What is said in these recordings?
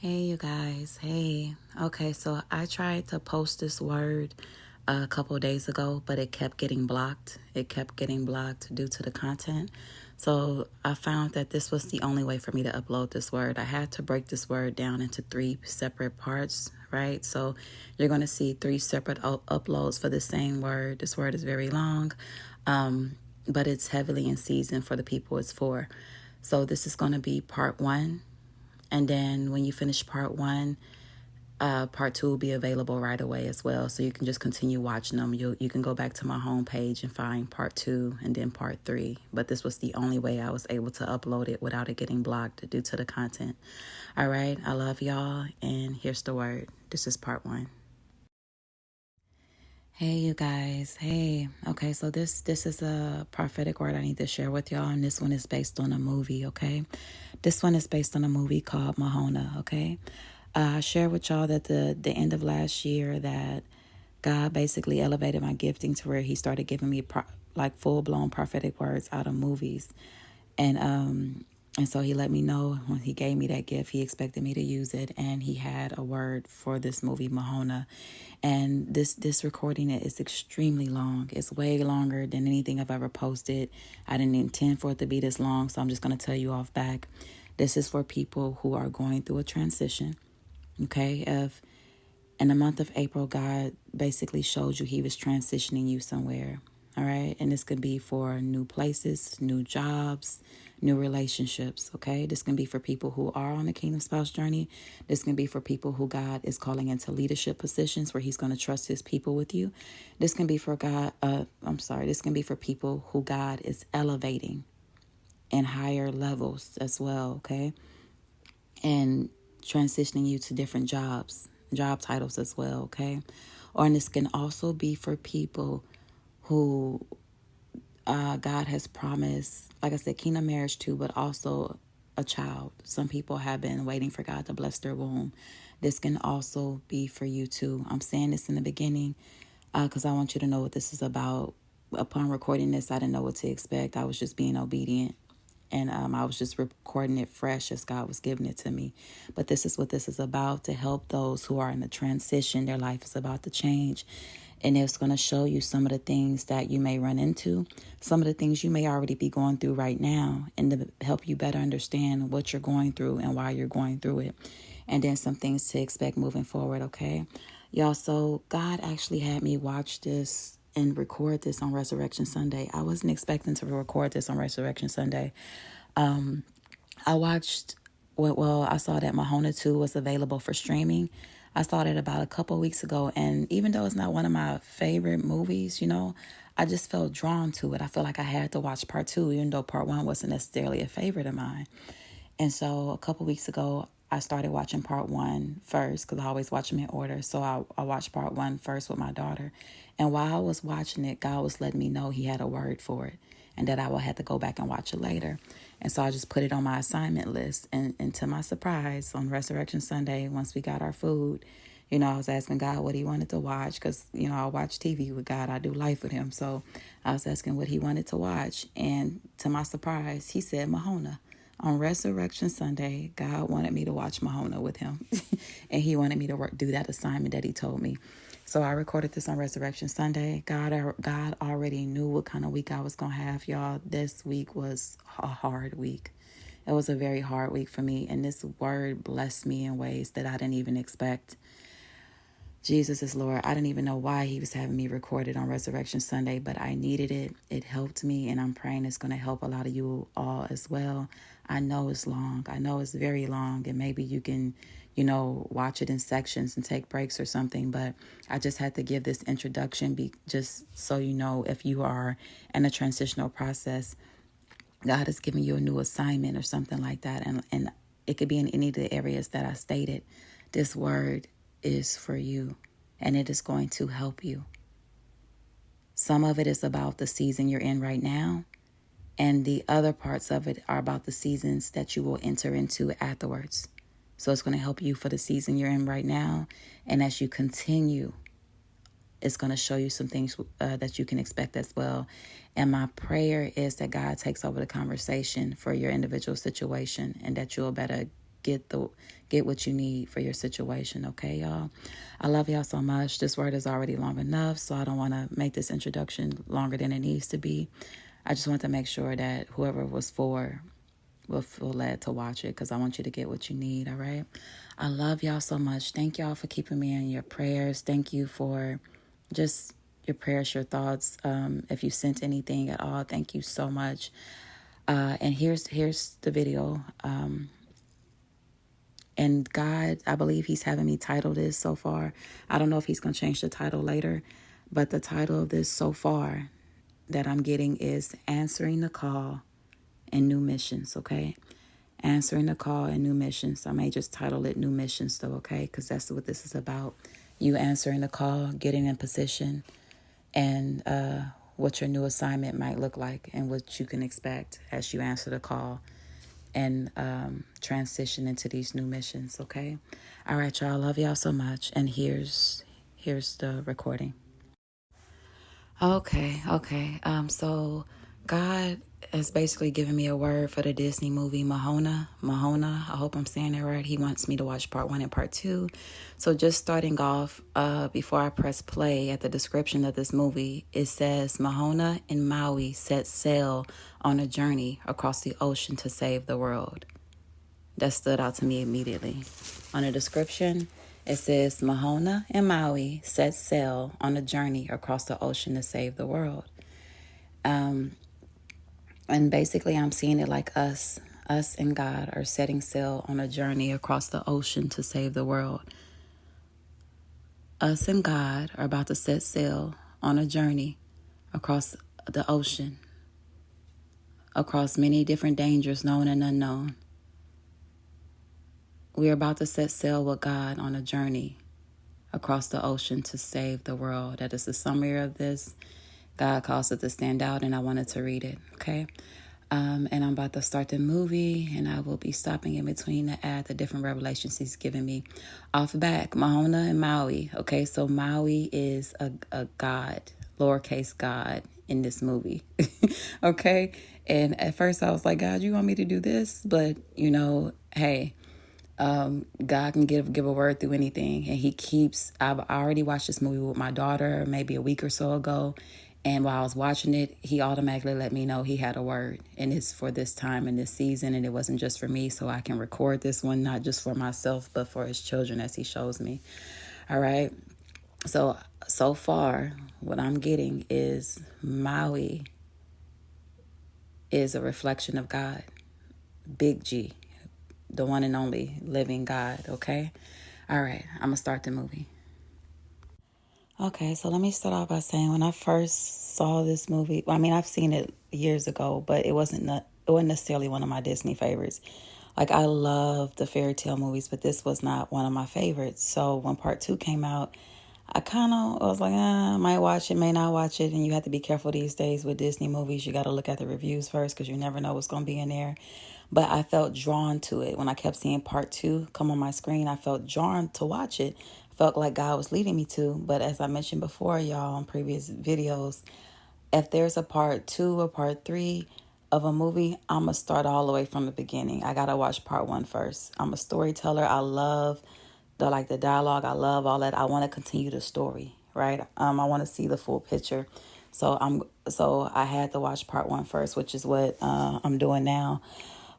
Hey, you guys. Hey. Okay, so I tried to post this word a couple days ago, but it kept getting blocked. It kept getting blocked due to the content. So I found that this was the only way for me to upload this word. I had to break this word down into three separate parts, right? So you're going to see three separate uploads for the same word. This word is very long, but it's heavily in season for the people it's for. So this is going to be part one. And then when you finish part one, part two will be available right away as well. So you can just continue watching them. You can go back to my homepage and find part two and then part three. But this was the only way I was able to upload it without it getting blocked due to the content. All right. I love y'all. And here's the word. This is part one. Hey, you guys. Hey. Okay, so this is a prophetic word I need to share with y'all. And this one is based on a movie, okay? This one is based on a movie called Moana, okay? I shared with y'all that the end of last year that God basically elevated my gifting to where he started giving me like full-blown prophetic words out of movies. And so he let me know when he gave me that gift, he expected me to use it. And he had a word for this movie, Moana. And this recording is extremely long. It's way longer than anything I've ever posted. I didn't intend for it to be this long, so I'm just going to tell you off back. This is for people who are going through a transition. Okay, if in the month of April, God basically showed you he was transitioning you somewhere. All right. And this could be for new places, new jobs, new relationships. Okay. This can be for people who are on the Kingdom Spouse journey. This can be for people who God is calling into leadership positions where he's going to trust his people with you. This can be for This can be for people who God is elevating in higher levels as well. Okay. And transitioning you to different job titles as well. Okay. And this can also be for people who God has promised, like I said, kingdom marriage too, but also a child. Some people have been waiting for God to bless their womb. This can also be for you too. I'm saying this in the beginning because I want you to know what this is about. Upon recording this, I didn't know what to expect. I was just being obedient. And I was just recording it fresh as God was giving it to me. But this is what this is about, to help those who are in the transition. Their life is about to change. And it's going to show you some of the things that you may run into, some of the things you may already be going through right now, and to help you better understand what you're going through and why you're going through it. And then some things to expect moving forward, okay? Y'all, so God actually had me watch this and record this on Resurrection Sunday. I wasn't expecting to record this on Resurrection Sunday. I saw that Moana 2 was available for streaming. I saw that about a couple weeks ago. And even though it's not one of my favorite movies, I just felt drawn to it. I feel like I had to watch part two, even though part one wasn't necessarily a favorite of mine. And so a couple weeks ago, I started watching part one first because I always watch them in order. So I watched part one first with my daughter. And while I was watching it, God was letting me know he had a word for it and that I would have to go back and watch it later. And so I just put it on my assignment list. And to my surprise, on Resurrection Sunday, once we got our food, I was asking God what he wanted to watch because, I watch TV with God. I do life with him. So I was asking what he wanted to watch. And to my surprise, he said Moana. On Resurrection Sunday, God wanted me to watch Moana with him. And he wanted me to do that assignment that he told me. So I recorded this on Resurrection Sunday. God already knew what kind of week I was going to have, y'all. This week was a hard week. It was a very hard week for me. And this word blessed me in ways that I didn't even expect. Jesus is Lord. I didn't even know why he was having me record it on Resurrection Sunday, but I needed it. It helped me, and I'm praying it's going to help a lot of you all as well. I know it's long. I know it's very long, and maybe you can, watch it in sections and take breaks or something, but I just had to give this introduction just so you know if you are in a transitional process, God is giving you a new assignment or something like that, and it could be in any of the areas that I stated. This word is for you, and it is going to help you. Some of it is about the season you're in right now, and the other parts of it are about the seasons that you will enter into afterwards. So it's going to help you for the season you're in right now, and as you continue, it's going to show you some things that you can expect as well. And my prayer is that God takes over the conversation for your individual situation, and that you'll better get what you need for your situation. Okay, y'all. I love y'all so much. This word is already long enough, so I don't want to make this introduction longer than it needs to be. I just want to make sure that whoever was for will feel led to watch it, because I want you to get what you need. All right. I love y'all so much. Thank y'all for keeping me in your prayers. Thank you for just your prayers, your thoughts. If you sent anything at all, thank you so much. And here's the video. And God, I believe he's having me title this so far. I don't know if he's going to change the title later, but the title of this so far that I'm getting is Answering the Call and New Missions, okay? Answering the Call and New Missions. I may just title it New Missions though, okay? Because that's what this is about. You answering the call, getting in position, and what your new assignment might look like and what you can expect as you answer the call and transition into these new missions, okay? All right, y'all. Love y'all so much. And here's the recording. Okay. So God has basically given me a word for the Disney movie Moana. I hope I'm saying that right. He wants me to watch part 1 and part 2. So just starting off, before I press play at the description of this movie, it says Moana and Maui set sail on a journey across the ocean to save the world. That stood out to me immediately. On the description, it says Moana and Maui set sail on a journey across the ocean to save the world. And basically, I'm seeing it like us and God are setting sail on a journey across the ocean to save the world. Us and God are about to set sail on a journey across the ocean, across many different dangers, known and unknown. We are about to set sail with God on a journey across the ocean to save the world. That is the summary of this. God caused it to stand out, and I wanted to read it, okay? And I'm about to start the movie, and I will be stopping in between to add the different revelations he's given me. Off back, Moana and Maui. Okay, so Maui is a god, lowercase god in this movie. Okay? And at first I was like, God, you want me to do this? But, hey, God can give a word through anything. And I've already watched this movie with my daughter maybe a week or so ago. And while I was watching it, he automatically let me know he had a word. And it's for this time and this season. And it wasn't just for me, so I can record this one, not just for myself, but for his children as he shows me. All right. So far, what I'm getting is Maui is a reflection of God. Big G. The one and only living God, okay? All right, I'm going to start the movie. Okay, so let me start off by saying when I first saw this movie, I've seen it years ago, but it wasn't necessarily one of my Disney favorites. Like, I love the fairy tale movies, but this was not one of my favorites. So when part 2 came out, I was like, I might watch it, may not watch it. And you have to be careful these days with Disney movies. You got to look at the reviews first because you never know what's going to be in there. But I felt drawn to it. When I kept seeing part 2 come on my screen, I felt drawn to watch it. I felt like God was leading me to. But as I mentioned before, y'all, on previous videos, if there's a part 2 or part 3 of a movie, I'm going to start all the way from the beginning. I got to watch part 1 first. I'm a storyteller. I love the dialogue. I love all that. I want to continue the story, right? I want to see the full picture. So I had to watch part 1 first, which is what I'm doing now.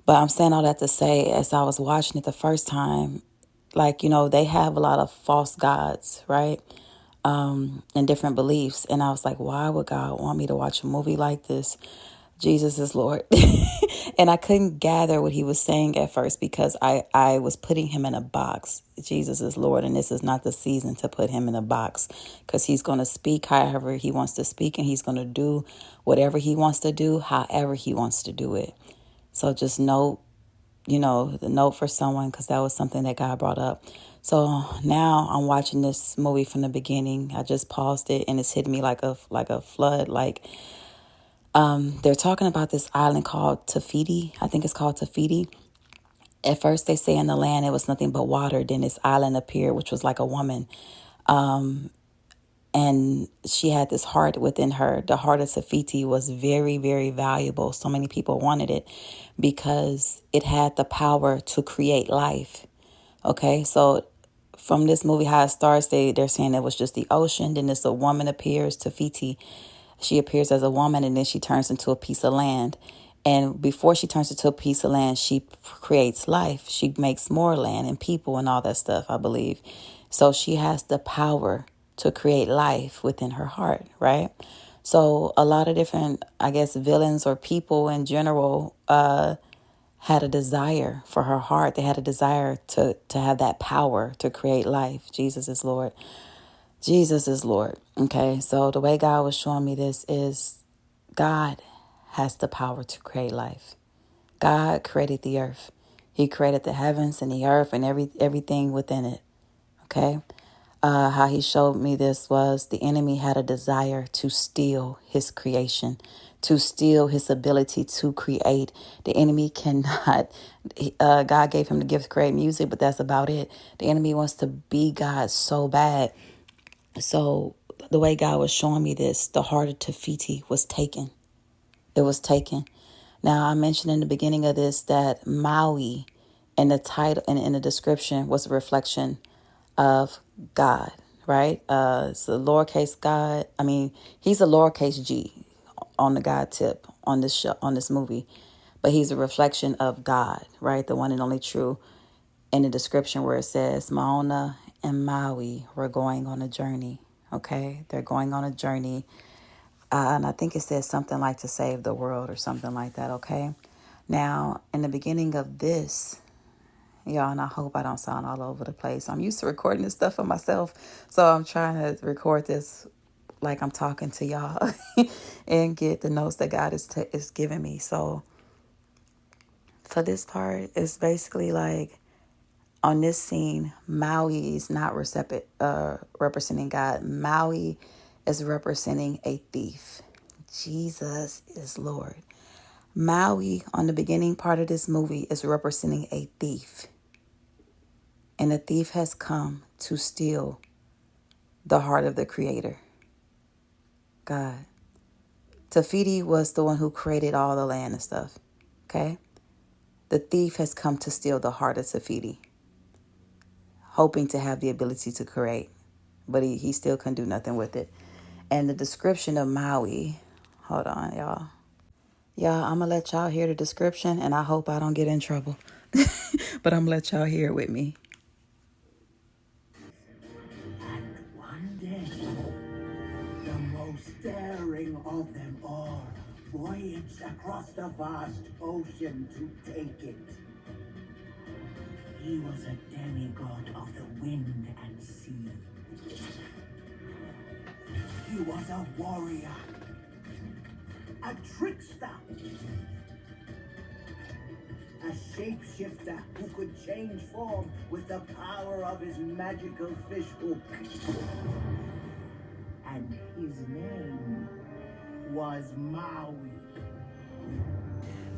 But I'm saying all that to say, as I was watching it the first time, they have a lot of false gods, right? And different beliefs. And I was like, why would God want me to watch a movie like this? Jesus is Lord. And I couldn't gather what he was saying at first because I was putting him in a box. Jesus is Lord, and this is not the season to put him in a box because he's going to speak however he wants to speak, and he's going to do whatever he wants to do, however he wants to do it. So just note, the note for someone, because that was something that God brought up. So now I'm watching this movie from the beginning. I just paused it, and it's hitting me like a flood. They're talking about this island called Tafiti. I think it's called Tafiti. At first, they say in the land it was nothing but water. Then this island appeared, which was like a woman. And And she had this heart within her. The heart of Tafiti was very, very valuable. So many people wanted it because it had the power to create life. Okay, so from this movie, how it starts, they're saying it was just the ocean. Then this a woman appears, Tafiti. She appears as a woman, and then she turns into a piece of land. And before she turns into a piece of land, she creates life. She makes more land and people and all that stuff, I believe. So she has the power to create life within her heart, right? So a lot of different, I guess, villains or people in general had a desire for her heart. They had a desire to have that power to create life. Jesus is Lord. Jesus is Lord. Okay, so the way God was showing me this is God has the power to create life. God created the earth. He created the heavens and the earth and everything within it. Okay. How he showed me this was the enemy had a desire to steal his creation, to steal his ability to create. The enemy cannot, God gave him the gift to create music, but that's about it. The enemy wants to be God so bad. So the way God was showing me this, the heart of Tafiti was taken. It was taken. Now, I mentioned in the beginning of this that Maui in the title and in the description was a reflection of God, right? It's a lowercase God. I mean, he's a lowercase G on the God tip on this show, on this movie, but he's a reflection of God, right? The one and only true. In the description where it says Moana and Maui were going on a journey. Okay, they're going on a journey. And I think it says something like to save the world or something like that, okay? Now, in the beginning of this, y'all, and I hope I don't sound all over the place. I'm used to recording this stuff for myself, so I'm trying to record this like I'm talking to y'all and get the notes that God is giving me. So for this part, it's basically like on this scene, Maui is not representing God. Maui is representing a thief. Jesus is Lord. Maui, on the beginning part of this movie, is representing a thief. And the thief has come to steal the heart of the Creator, God. Tafiti was the one who created all the land and stuff, okay? The thief has come to steal the heart of Tafiti, hoping to have the ability to create, but he still couldn't do nothing with it. And the description of Maui, hold on, y'all. Y'all, I'm going to let y'all hear the description, and I hope I don't get in trouble. But I'm going to let y'all hear it with me. And one day, the most daring of them all voyaged across the vast ocean to take it. He was a demigod of the wind and sea. He was a warrior, a trickster, a shapeshifter who could change form with the power of his magical fish hook. And his name was Maui.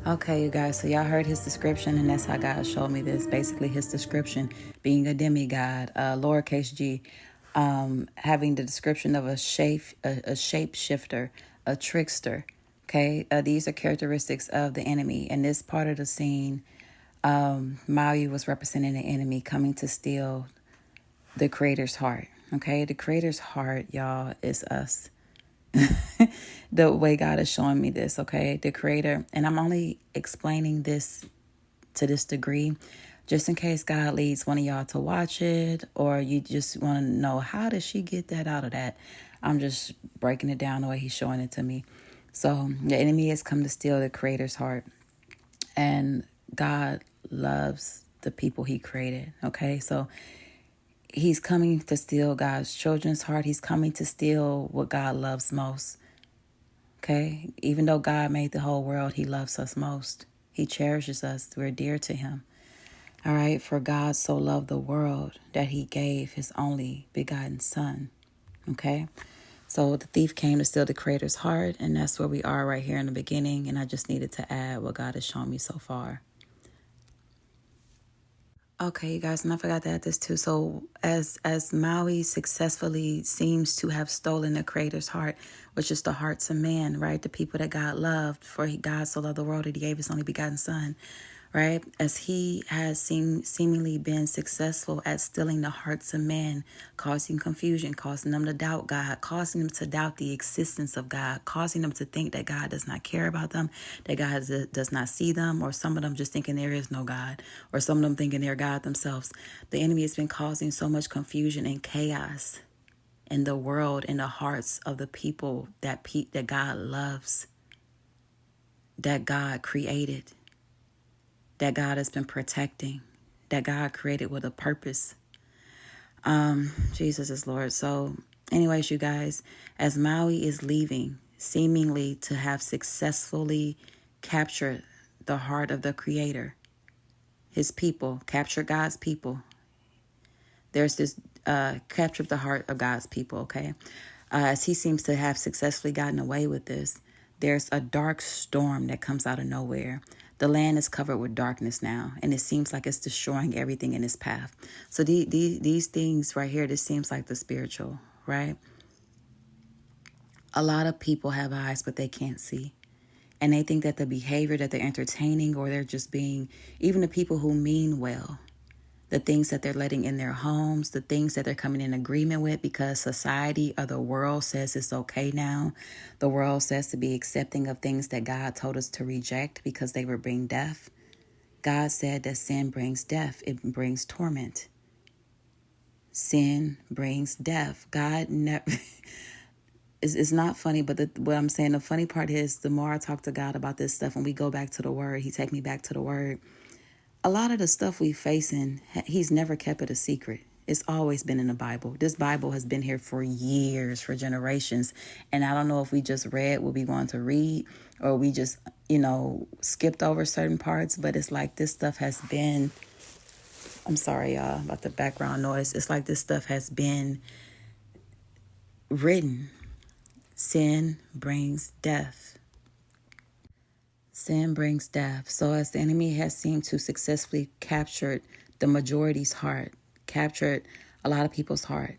Okay, you guys, so y'all heard his description, and that's how God showed me this. Basically, his description being a demigod, lowercase g, having the description of a shapeshifter, a trickster. Okay, these are characteristics of the enemy. In this part of the scene, Maui was representing the enemy coming to steal the Creator's heart. Okay, the Creator's heart, y'all, is us. The way God is showing me this, okay? The Creator, and I'm only explaining this to this degree just in case God leads one of y'all to watch it, or you just want to know how did she get that out of that. I'm just breaking it down the way he's showing it to me. So the enemy has come to steal the Creator's heart, and God loves the people he created, okay? So he's coming to steal God's children's heart. He's coming to steal what God loves most. Okay, even though God made the whole world, he loves us most. He cherishes us. We're dear to him. All right, for God so loved the world that he gave his only begotten son. Okay, so the thief came to steal the Creator's heart, and that's where we are right here in the beginning. And I just needed to add what God has shown me so far. Okay, you guys, and I forgot to add this too. So as Maui successfully seems to have stolen the creator's heart, which is the hearts of man, right? The people that God loved, for God so loved the world that he gave his only begotten son, right? As he has seemingly been successful at stealing the hearts of men, causing confusion, causing them to doubt God, causing them to doubt the existence of God, causing them to think that God does not care about them, that God does not see them, or some of them just thinking there is no God, or some of them thinking they're God themselves. The enemy has been causing so much confusion and chaos in the world, in the hearts of the people that God loves, that God created, that God has been protecting, that God created with a purpose. Jesus is Lord. So, anyways, you guys, as Maui is leaving, seemingly to have successfully captured the heart of the Creator, his people, captured God's people. There's this captured the heart of God's people, okay? As he seems to have successfully gotten away with this, there's a dark storm that comes out of nowhere. The land is covered with darkness now, and it seems like it's destroying everything in its path. So these things right here, this seems like the spiritual, right? A lot of people have eyes, but they can't see. And they think that the behavior that they're entertaining, or they're just being, even the people who mean well, the things that they're letting in their homes, the things that they're coming in agreement with because society or the world says it's okay now. The world says to be accepting of things that God told us to reject because they would bring death. God said that sin brings death. It brings torment. Sin brings death. God never... It's not funny, but what I'm saying, the funny part is the more I talk to God about this stuff, when we go back to the Word, He take me back to the Word. A lot of the stuff we facing, he's never kept it a secret. It's always been in the Bible. This Bible has been here for years, for generations. And I don't know if we just read what we wanted to read, or we just, skipped over certain parts. But it's like this stuff has been, I'm sorry, y'all, about the background noise. It's like this stuff has been written. Sin brings death. Sin brings death. So as the enemy has seemed to successfully captured the majority's heart, captured a lot of people's heart,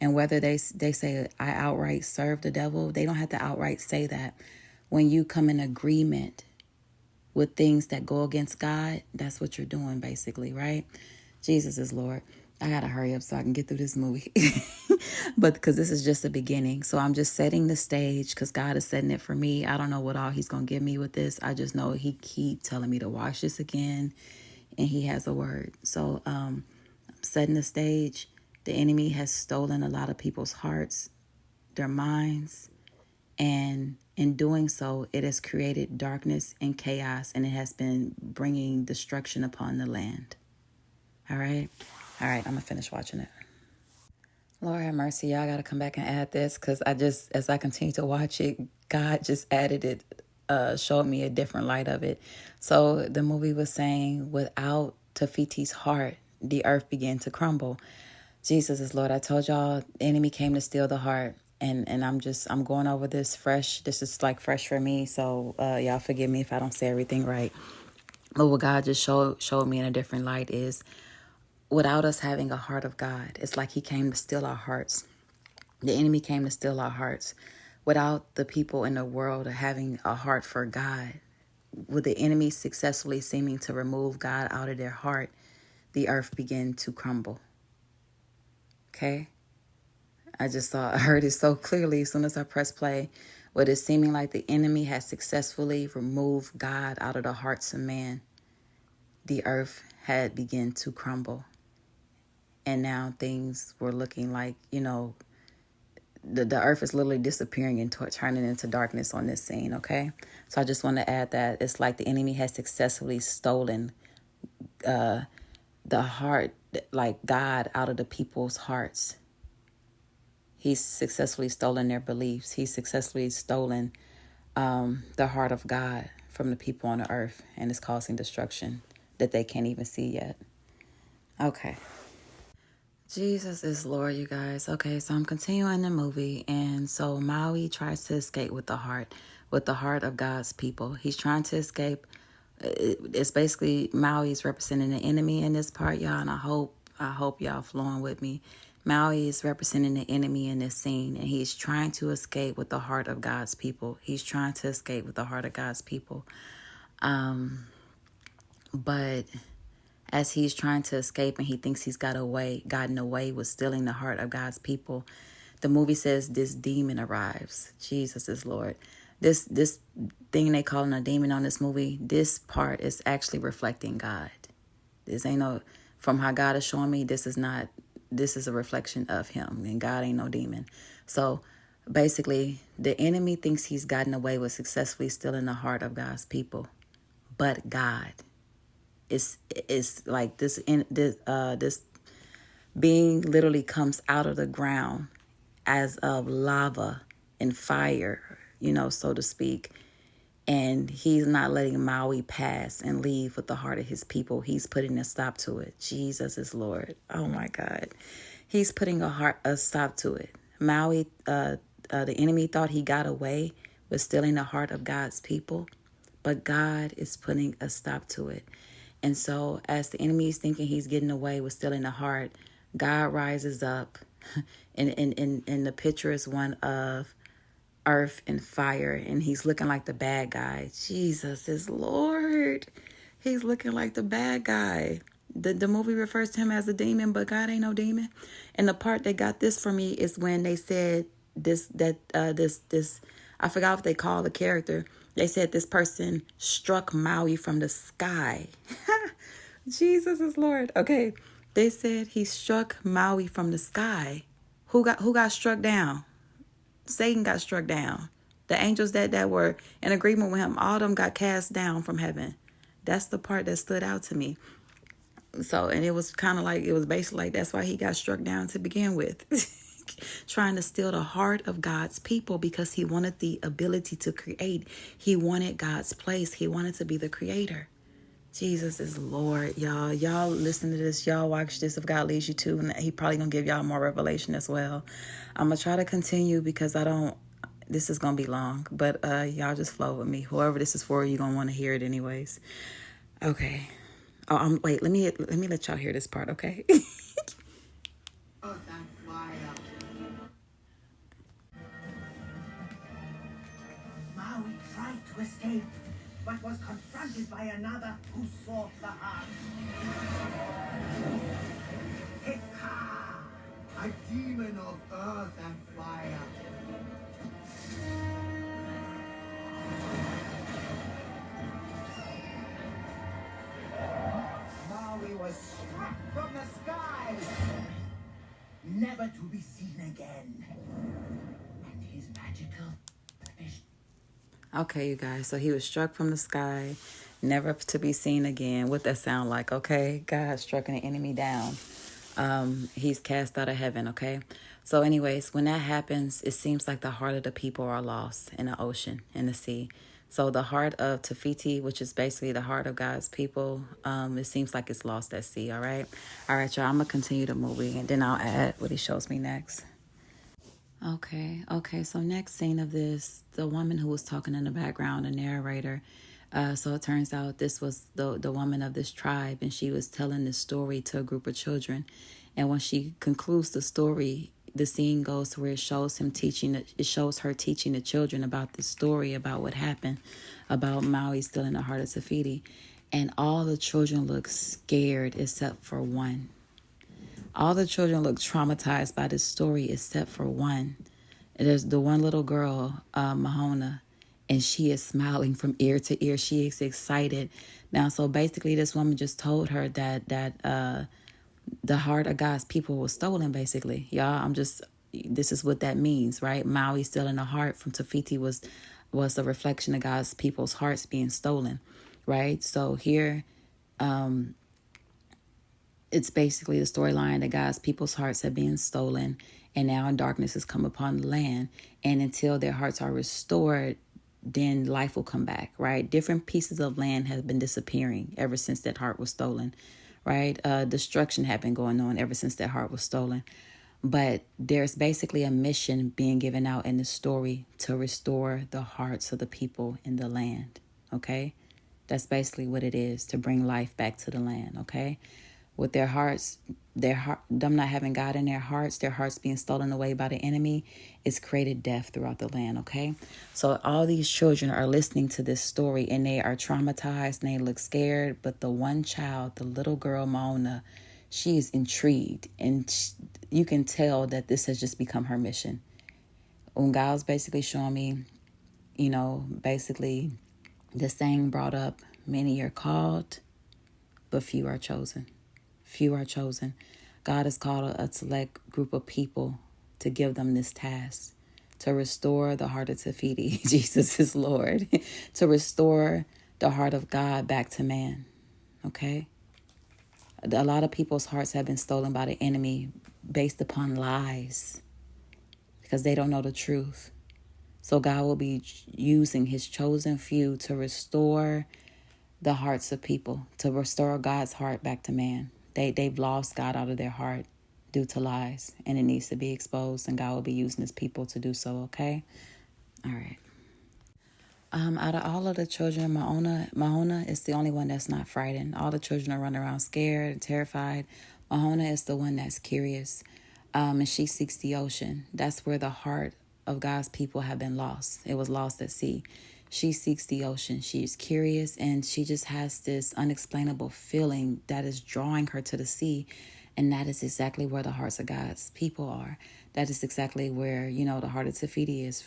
and whether they say, I outright serve the devil, they don't have to outright say that. When you come in agreement with things that go against God, that's what you're doing basically, right? Jesus is Lord. I gotta hurry up so I can get through this movie. But because this is just the beginning. So I'm just setting the stage because God is setting it for me. I don't know what all he's going to give me with this. I just know he keep telling me to watch this again, and he has a word. So I'm setting the stage. The enemy has stolen a lot of people's hearts, their minds, and in doing so, it has created darkness and chaos, and it has been bringing destruction upon the land. All right? All right, I'm going to finish watching it. Lord have mercy, y'all got to come back and add this because as I continue to watch it, God just added it, showed me a different light of it. So the movie was saying, without Tafiti's heart, the earth began to crumble. Jesus is Lord. I told y'all, the enemy came to steal the heart. And I'm going over this fresh. This is like fresh for me. So y'all forgive me if I don't say everything right. But what God just showed me in a different light is, without us having a heart of God, it's like he came to steal our hearts. The enemy came to steal our hearts. Without the people in the world having a heart for God, with the enemy successfully seeming to remove God out of their heart, the earth began to crumble. Okay? I heard it so clearly as soon as I pressed play. With it seeming like the enemy has successfully removed God out of the hearts of man, the earth had begun to crumble. And now things were looking like, the earth is literally disappearing and turning into darkness on this scene, okay? So I just want to add that it's like the enemy has successfully stolen the heart, like God, out of the people's hearts. He's successfully stolen their beliefs. He's successfully stolen the heart of God from the people on the earth, and it's causing destruction that they can't even see yet. Okay. Jesus is Lord, you guys. Okay, so I'm continuing the movie. And so Maui tries to escape with the heart of God's people. He's trying to escape It's basically Maui's representing the enemy in this part, y'all, and I hope y'all flowing with me. Maui is representing the enemy in this scene, and he's trying to escape with the heart of God's people. He's trying to escape with the heart of God's people. But as he's trying to escape and he thinks he's gotten away with stealing the heart of God's people, the movie says this demon arrives. Jesus is Lord. This thing they calling a demon on this movie, this part is actually reflecting God. This ain't no, from how God is showing me, this is a reflection of him, and God ain't no demon. So basically, the enemy thinks he's gotten away with successfully stealing the heart of God's people, but God is like this being literally comes out of the ground as of lava and fire, so to speak. And he's not letting Maui pass and leave with the heart of his people. He's putting a stop to it. Jesus is Lord. Oh my God. He's putting a stop to it. Maui, the enemy thought he got away with stealing the heart of God's people, but God is putting a stop to it. And so as the enemy is thinking he's getting away with stealing the heart, God rises up. And the picture is one of earth and fire, and he's looking like the bad guy. Jesus is Lord. He's looking like the bad guy. The movie refers to him as a demon, but God ain't no demon. And the part that got this for me is when they said this I forgot what they call the character. They said this person struck Maui from the sky. Jesus is Lord. Okay. They said he struck Maui from the sky. Who got struck down? Satan got struck down. The angels that were in agreement with him, all of them got cast down from heaven. That's the part that stood out to me. So, and it was kind of like, it was basically like, that's why he got struck down to begin with. Trying to steal the heart of God's people because he wanted the ability to create. He wanted God's place. He wanted to be the creator. Jesus is Lord, y'all. Y'all listen to this. Y'all watch this if God leads you to. And he probably going to give y'all more revelation as well. I'm going to try to continue because this is going to be long. But y'all just flow with me. Whoever this is for, you're going to want to hear it anyways. Okay. Wait, let me let y'all hear this part, okay? Earth and fire. Maui tried to escape, but was confronted by another who sought the heart. Heka, a demon of earth and fire. Maui was struck from the sky, never to be seen again. And his magical fish. Okay, you guys. So he was struck from the sky, never to be seen again. What that sound like? Okay, God struck an enemy down. He's cast out of heaven. Okay. So, anyways, when that happens, it seems like the heart of the people are lost in the ocean, in the sea. So the heart of Tafiti, which is basically the heart of God's people, it seems like it's lost at sea. All right, y'all. I'm gonna continue the movie, and then I'll add what he shows me next. Okay. So next scene of this, the woman who was talking in the background, the narrator. So it turns out this was the woman of this tribe, and she was telling this story to a group of children. And when she concludes the story, the scene goes to where it shows her teaching the children about the story, about what happened, about Maui stealing the heart of Tafiti. And all the children look scared except for one. All the children look traumatized by this story except for one. There's the one little girl, Moana, and she is smiling from ear to ear. She is excited. Now, so basically this woman just told her that the heart of God's people was stolen, basically. Y'all, this is what that means, right? Maui stealing the heart from Tafiti was a reflection of God's people's hearts being stolen, right? So here, it's basically the storyline that God's people's hearts have been stolen, and now darkness has come upon the land. And until their hearts are restored, then life will come back, right? Different pieces of land have been disappearing ever since that heart was stolen, right? Destruction had been going on ever since that heart was stolen. But there's basically a mission being given out in the story to restore the hearts of the people in the land, okay? That's basically what it is, to bring life back to the land, okay? With their hearts, them not having God in their hearts being stolen away by the enemy, it's created death throughout the land, okay? So all these children are listening to this story and they are traumatized and they look scared. But the one child, the little girl Moana, she is intrigued, and you can tell that this has just become her mission. When God was basically showing me, basically the saying brought up, many are called, but few are chosen. Few are chosen. God has called a select group of people to give them this task, to restore the heart of Tafiti. Jesus is Lord. To restore the heart of God back to man. Okay? A lot of people's hearts have been stolen by the enemy based upon lies because they don't know the truth. So God will be using his chosen few to restore the hearts of people, to restore God's heart back to man. They've lost God out of their heart due to lies, and it needs to be exposed, and God will be using his people to do so, okay? All right. Out of all of the children, Moana is the only one that's not frightened. All the children are running around scared and terrified. Moana is the one that's curious, and she seeks the ocean. That's where the heart of God's people have been lost. It was lost at sea. She seeks the ocean. She's curious, and she just has this unexplainable feeling that is drawing her to the sea. And that is exactly where the hearts of God's people are. That is exactly where, the heart of Tafiti is,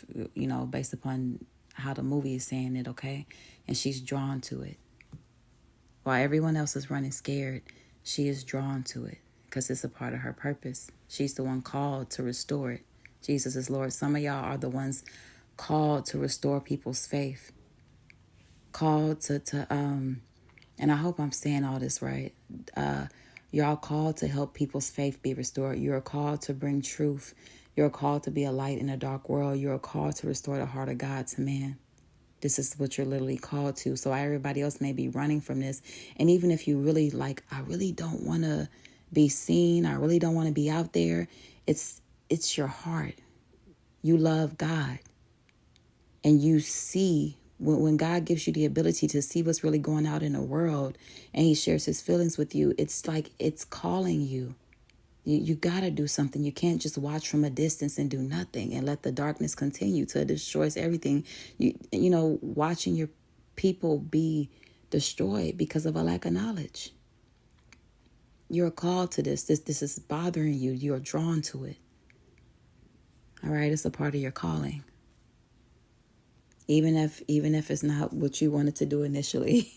based upon how the movie is saying it, okay? And she's drawn to it. While everyone else is running scared, she is drawn to it because it's a part of her purpose. She's the one called to restore it. Jesus is Lord. Some of y'all are the ones called to restore people's faith. Called and I hope I'm saying all this right. Y'all called to help people's faith be restored. You're called to bring truth. You're called to be a light in a dark world. You're called to restore the heart of God to man. This is what you're literally called to. So everybody else may be running from this. And even if you really I really don't want to be seen. I really don't want to be out there. It's your heart. You love God. And you see, when God gives you the ability to see what's really going out in the world and he shares his feelings with you, it's like it's calling you. You got to do something. You can't just watch from a distance and do nothing and let the darkness continue to destroy everything. Watching your people be destroyed because of a lack of knowledge. You're called to this. This is bothering you. You're drawn to it. All right, it's a part of your calling. Even if it's not what you wanted to do initially,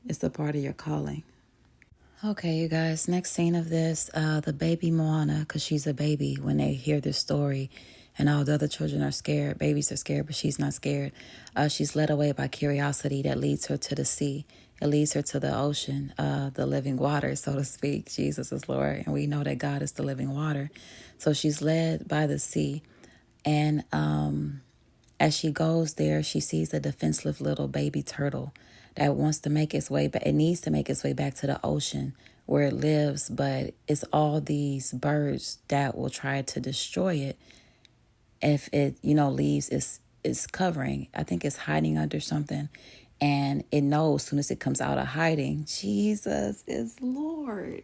it's a part of your calling. Okay, you guys, next scene of this, the baby Moana, because she's a baby when they hear this story, and all the other children are scared. Babies are scared, but she's not scared. She's led away by curiosity that leads her to the sea. It leads her to the ocean, the living water, so to speak. Jesus is Lord, and we know that God is the living water. So she's led by the sea, and as she goes there, she sees a defenseless little baby turtle that wants to make its way back. It needs to make its way back to the ocean where it lives, but it's all these birds that will try to destroy it if it, leaves its covering. I think it's hiding under something, and it knows as soon as it comes out of hiding, Jesus is Lord.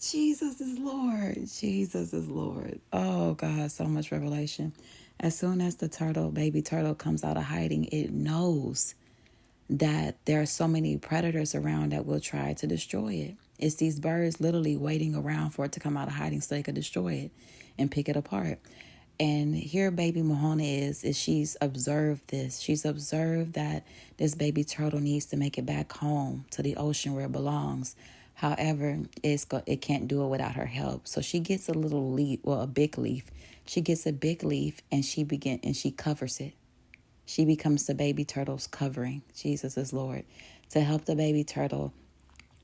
Jesus is Lord. Jesus is Lord. Oh, God, so much revelation. As soon as the baby turtle comes out of hiding, it knows that there are so many predators around that will try to destroy it. It's these birds literally waiting around for it to come out of hiding so they could destroy it and pick it apart. And here baby Moana is she's observed this. She's observed that this baby turtle needs to make it back home to the ocean where it belongs. However, it can't do it without her help. So she gets a little leaf, a big leaf. She gets a big leaf and she covers it. She becomes the baby turtle's covering. Jesus is Lord. To help the baby turtle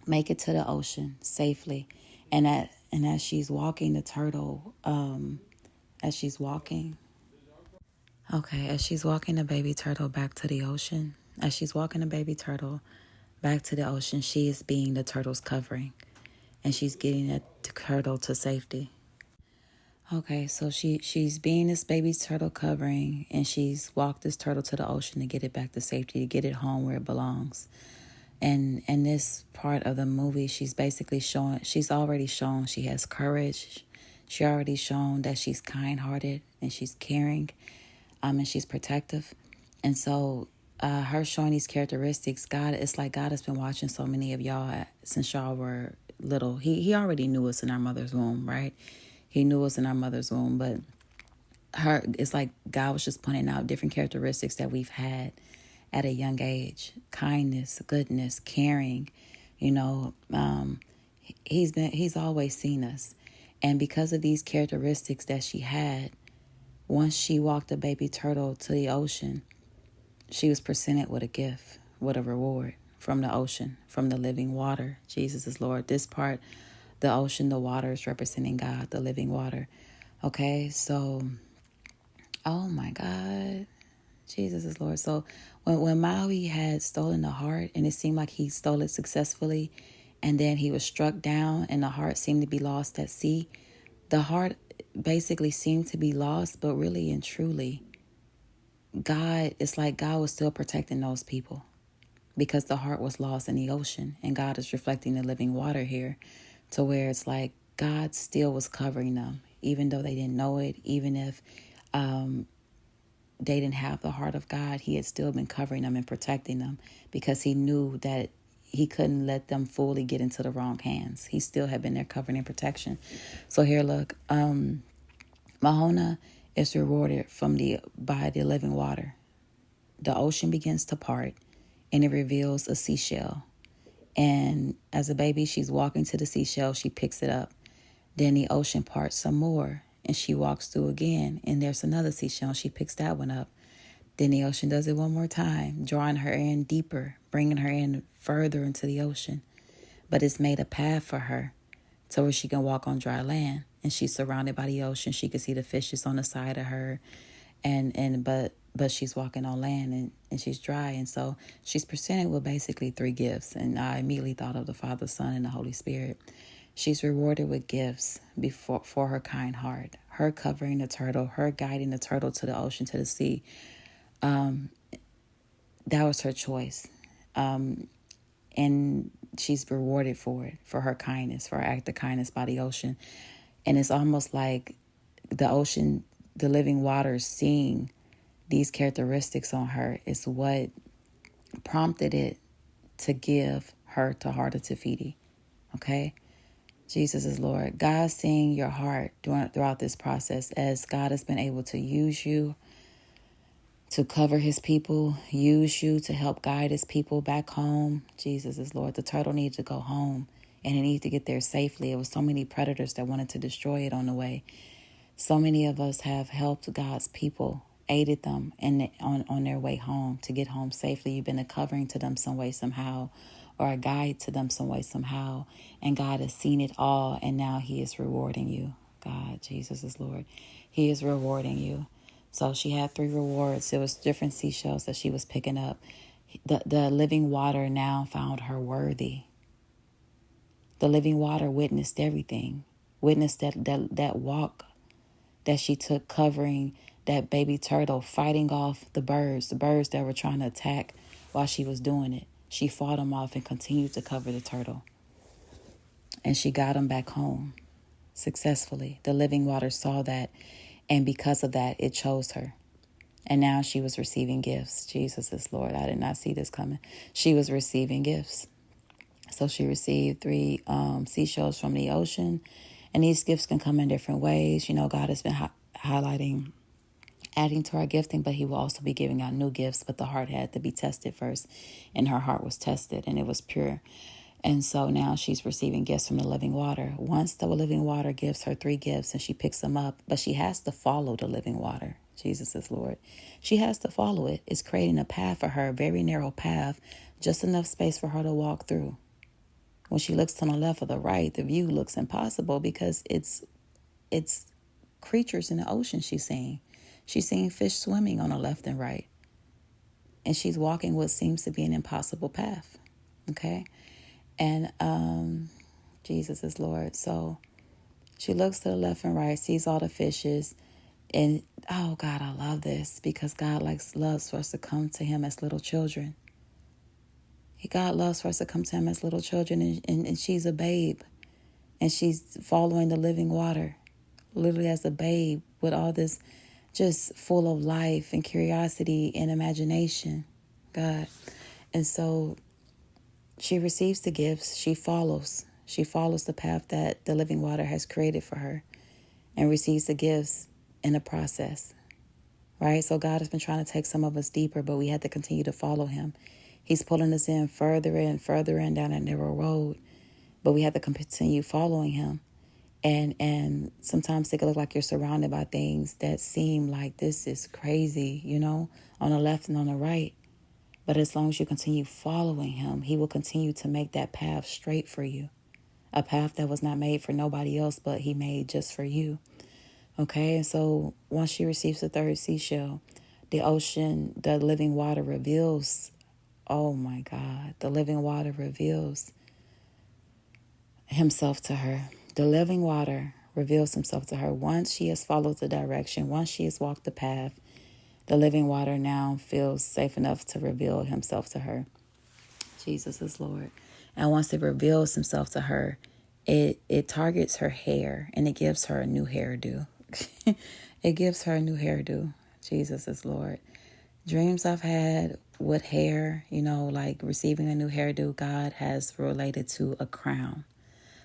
make it to the ocean safely. And as she's walking the turtle, as she's walking the baby turtle back to the ocean, she is being the turtle's covering, and she's getting that turtle to safety. Okay, so she's being this baby's turtle covering, and she's walked this turtle to the ocean to get it back to safety, to get it home where it belongs. And in this part of the movie, she's already shown she has courage. She already shown that she's kind-hearted and she's caring, and she's protective. And so her showing these characteristics, it's like God has been watching so many of y'all since y'all were little. He already knew us in our mother's womb, right? He knew us in our mother's womb, but it's like God was just pointing out different characteristics that we've had at a young age: kindness, goodness, caring. You know, he's always seen us, and because of these characteristics that she had, once she walked a baby turtle to the ocean, she was presented with a gift, with a reward from the ocean, from the living water. Jesus is Lord. This part, the ocean, the water is representing God, the living water. Okay, so, oh my God, Jesus is Lord. So when Maui had stolen the heart, and it seemed like he stole it successfully, and then he was struck down and the heart seemed to be lost at sea, the heart basically seemed to be lost, but really and truly, it's like God was still protecting those people because the heart was lost in the ocean, and God is reflecting the living water here, to where it's like God still was covering them, even though they didn't know it, even if they didn't have the heart of God. He had still been covering them and protecting them because he knew that he couldn't let them fully get into the wrong hands. He still had been there covering and protection. So here, look, Moana is rewarded by the living water. The ocean begins to part, and it reveals a seashell. And as a baby, she's walking to the seashell. She picks it up. Then the ocean parts some more, and she walks through again, and there's another seashell. She picks that one up. Then the ocean does it one more time, drawing her in deeper, bringing her in further into the ocean. But it's made a path for her to where she can walk on dry land, and she's surrounded by the ocean. She can see the fishes on the side of her, but she's walking on land, and she's dry. And so she's presented with basically three gifts, and I immediately thought of the Father, Son, and the Holy Spirit. She's rewarded with gifts for her kind heart, her covering the turtle, her guiding the turtle to the ocean, to the sea. That was her choice. And she's rewarded for it, for her kindness, for her act of kindness by the ocean. And it's almost like the ocean, the living waters, seeing these characteristics on her is what prompted it to give her to Heart of Tafiti. Okay? Jesus is Lord. God seeing your heart throughout this process, as God has been able to use you to cover his people, use you to help guide his people back home. Jesus is Lord. The turtle needed to go home, and it needed to get there safely. It was so many predators that wanted to destroy it on the way. So many of us have helped God's people, aided them on their way home, to get home safely. You've been a covering to them some way, somehow, or a guide to them some way, somehow. And God has seen it all, and now he is rewarding you. God, Jesus is Lord. He is rewarding you. So she had three rewards. It was different seashells that she was picking up. The living water now found her worthy. The living water witnessed everything. Witnessed that walk that she took, covering that baby turtle, fighting off the birds that were trying to attack while she was doing it. She fought them off and continued to cover the turtle. And she got him back home successfully. The living water saw that, and because of that, it chose her. And now she was receiving gifts. Jesus is Lord. I did not see this coming. She was receiving gifts. So she received three seashells from the ocean. And these gifts can come in different ways. You know, God has been highlighting, adding to our gifting, but he will also be giving out new gifts. But the heart had to be tested first. And her heart was tested, and it was pure. And so now she's receiving gifts from the living water. Once the living water gives her three gifts, and she picks them up, but she has to follow the living water. Jesus is Lord. She has to follow it. It's creating a path for her, a very narrow path, just enough space for her to walk through. When she looks to the left or the right, the view looks impossible because it's creatures in the ocean she's seeing. She's seeing fish swimming on the left and right. And she's walking what seems to be an impossible path. Okay? And Jesus is Lord. So She looks to the left and right, sees all the fishes. And, oh, God, I love this because God loves for us to come to him as little children. God loves for us to come to him as little children. And she's a babe. And she's following the living water, literally as a babe with all this just full of life and curiosity and imagination. God. And so she receives the gifts. She follows. She follows the path that the living water has created for her and receives the gifts in the process. Right? So God has been trying to take some of us deeper, but we had to continue to follow him. He's pulling us in further and further in down that narrow road, but we have to continue following him. And sometimes it can look like you're surrounded by things that seem like this is crazy, on the left and on the right. But as long as you continue following him, he will continue to make that path straight for you. A path that was not made for nobody else, but he made just for you. Okay, and so once she receives the third seashell, the ocean, the living water reveals, oh my God, the living water reveals himself to her. The living water reveals himself to her. Once she has followed the direction, once she has walked the path, the living water now feels safe enough to reveal himself to her. Jesus is Lord. And once it reveals himself to her, it targets her hair and it gives her a new hairdo. It gives her a new hairdo. Jesus is Lord. Dreams I've had with hair, like receiving a new hairdo, God has related to a crown.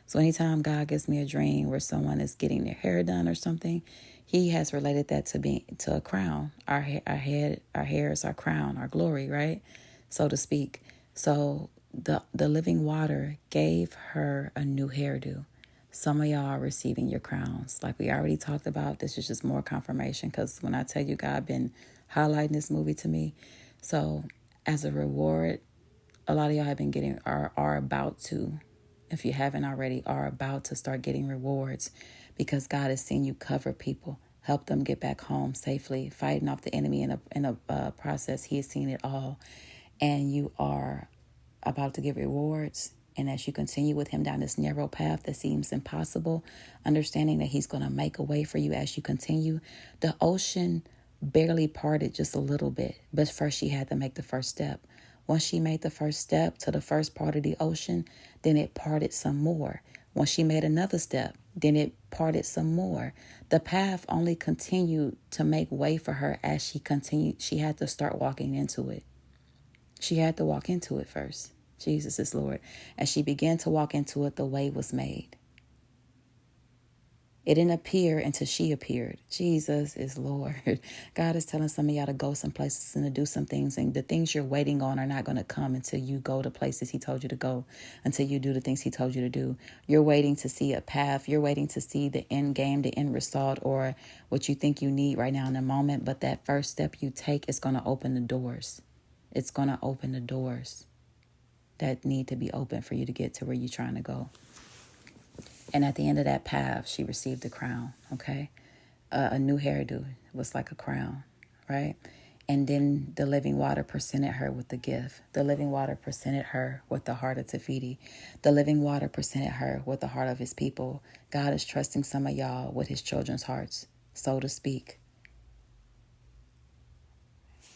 So anytime God gives me a dream where someone is getting their hair done or something, he has related that to a crown. Our hair is our crown, our glory, right? So to speak. So the living water gave her a new hairdo. Some of y'all are receiving your crowns. Like we already talked about, this is just more confirmation because when I tell you God been highlighting this movie to me. So as a reward, a lot of y'all have been getting are about to, if you haven't already, are about to start getting rewards because God has seen you cover people, help them get back home safely, fighting off the enemy in a process. He has seen it all. And you are about to get rewards. And as you continue with him down this narrow path that seems impossible, understanding that he's going to make a way for you as you continue, the ocean barely parted just a little bit. But first she had to make the first step. Once she made the first step to the first part of the ocean, then it parted some more. Once she made another step, then it parted some more. The path only continued to make way for her as she continued. She had to start walking into it. She had to walk into it first. Jesus is Lord. As she began to walk into it, the way was made. It didn't appear until she appeared. Jesus is Lord. God is telling some of y'all to go some places and to do some things. And the things you're waiting on are not going to come until you go to places he told you to go, until you do the things he told you to do. You're waiting to see a path. You're waiting to see the end game, the end result, or what you think you need right now in the moment. But that first step you take is going to open the doors. It's going to open the doors that need to be open for you to get to where you're trying to go. And at the end of that path, she received a crown, okay? A new hairdo. It was like a crown, right? And then the living water presented her with the gift. The living water presented her with the heart of Tafiti. The living water presented her with the heart of his people. God is trusting some of y'all with his children's hearts, so to speak.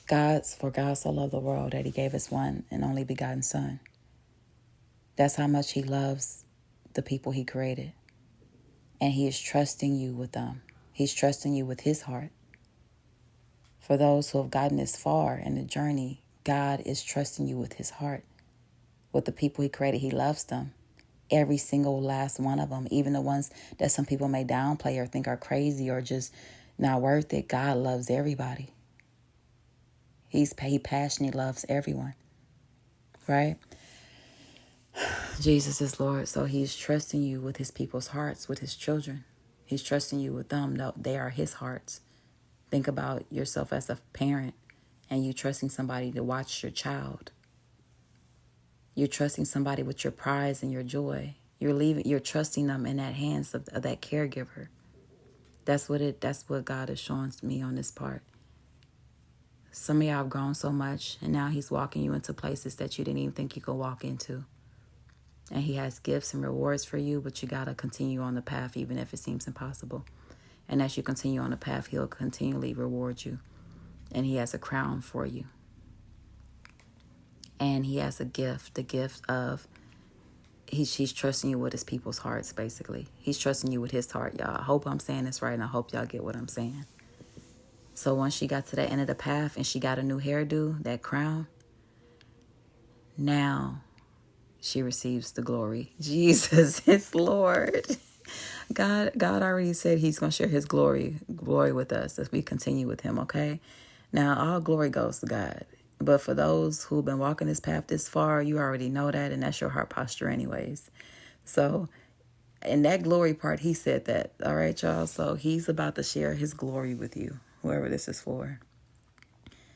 For God so loved the world that he gave his one and only begotten son. That's how much he loves the people he created. And he is trusting you with them. He's trusting you with his heart. For those who have gotten this far in the journey, God is trusting you with his heart. With the people he created, he loves them. Every single last one of them, even the ones that some people may downplay or think are crazy or just not worth it. God loves everybody. He passionately loves everyone. Right? Jesus is Lord. So he's trusting you with his people's hearts, with his children. He's trusting you with them. No, they are his hearts. Think about yourself as a parent and you trusting somebody to watch your child. You're trusting somebody with your prize and your joy. You're trusting them in that hands of that caregiver. That's what God is showing me on this part. Some of y'all have grown so much and now he's walking you into places that you didn't even think you could walk into. And he has gifts and rewards for you, but you got to continue on the path even if it seems impossible. And as you continue on the path, he'll continually reward you. And he has a crown for you. And he has a gift, the gift of he's trusting you with his people's hearts, basically. He's trusting you with his heart, y'all. I hope I'm saying this right, and I hope y'all get what I'm saying. So once she got to the end of the path and she got a new hairdo, that crown, now she receives the glory. Jesus is Lord. God already said he's going to share his glory with us as we continue with him, okay? Now, all glory goes to God. But for those who've been walking this path this far, you already know that, and that's your heart posture anyways. So in that glory part, he said that. All right, y'all? So he's about to share his glory with you, whoever this is for.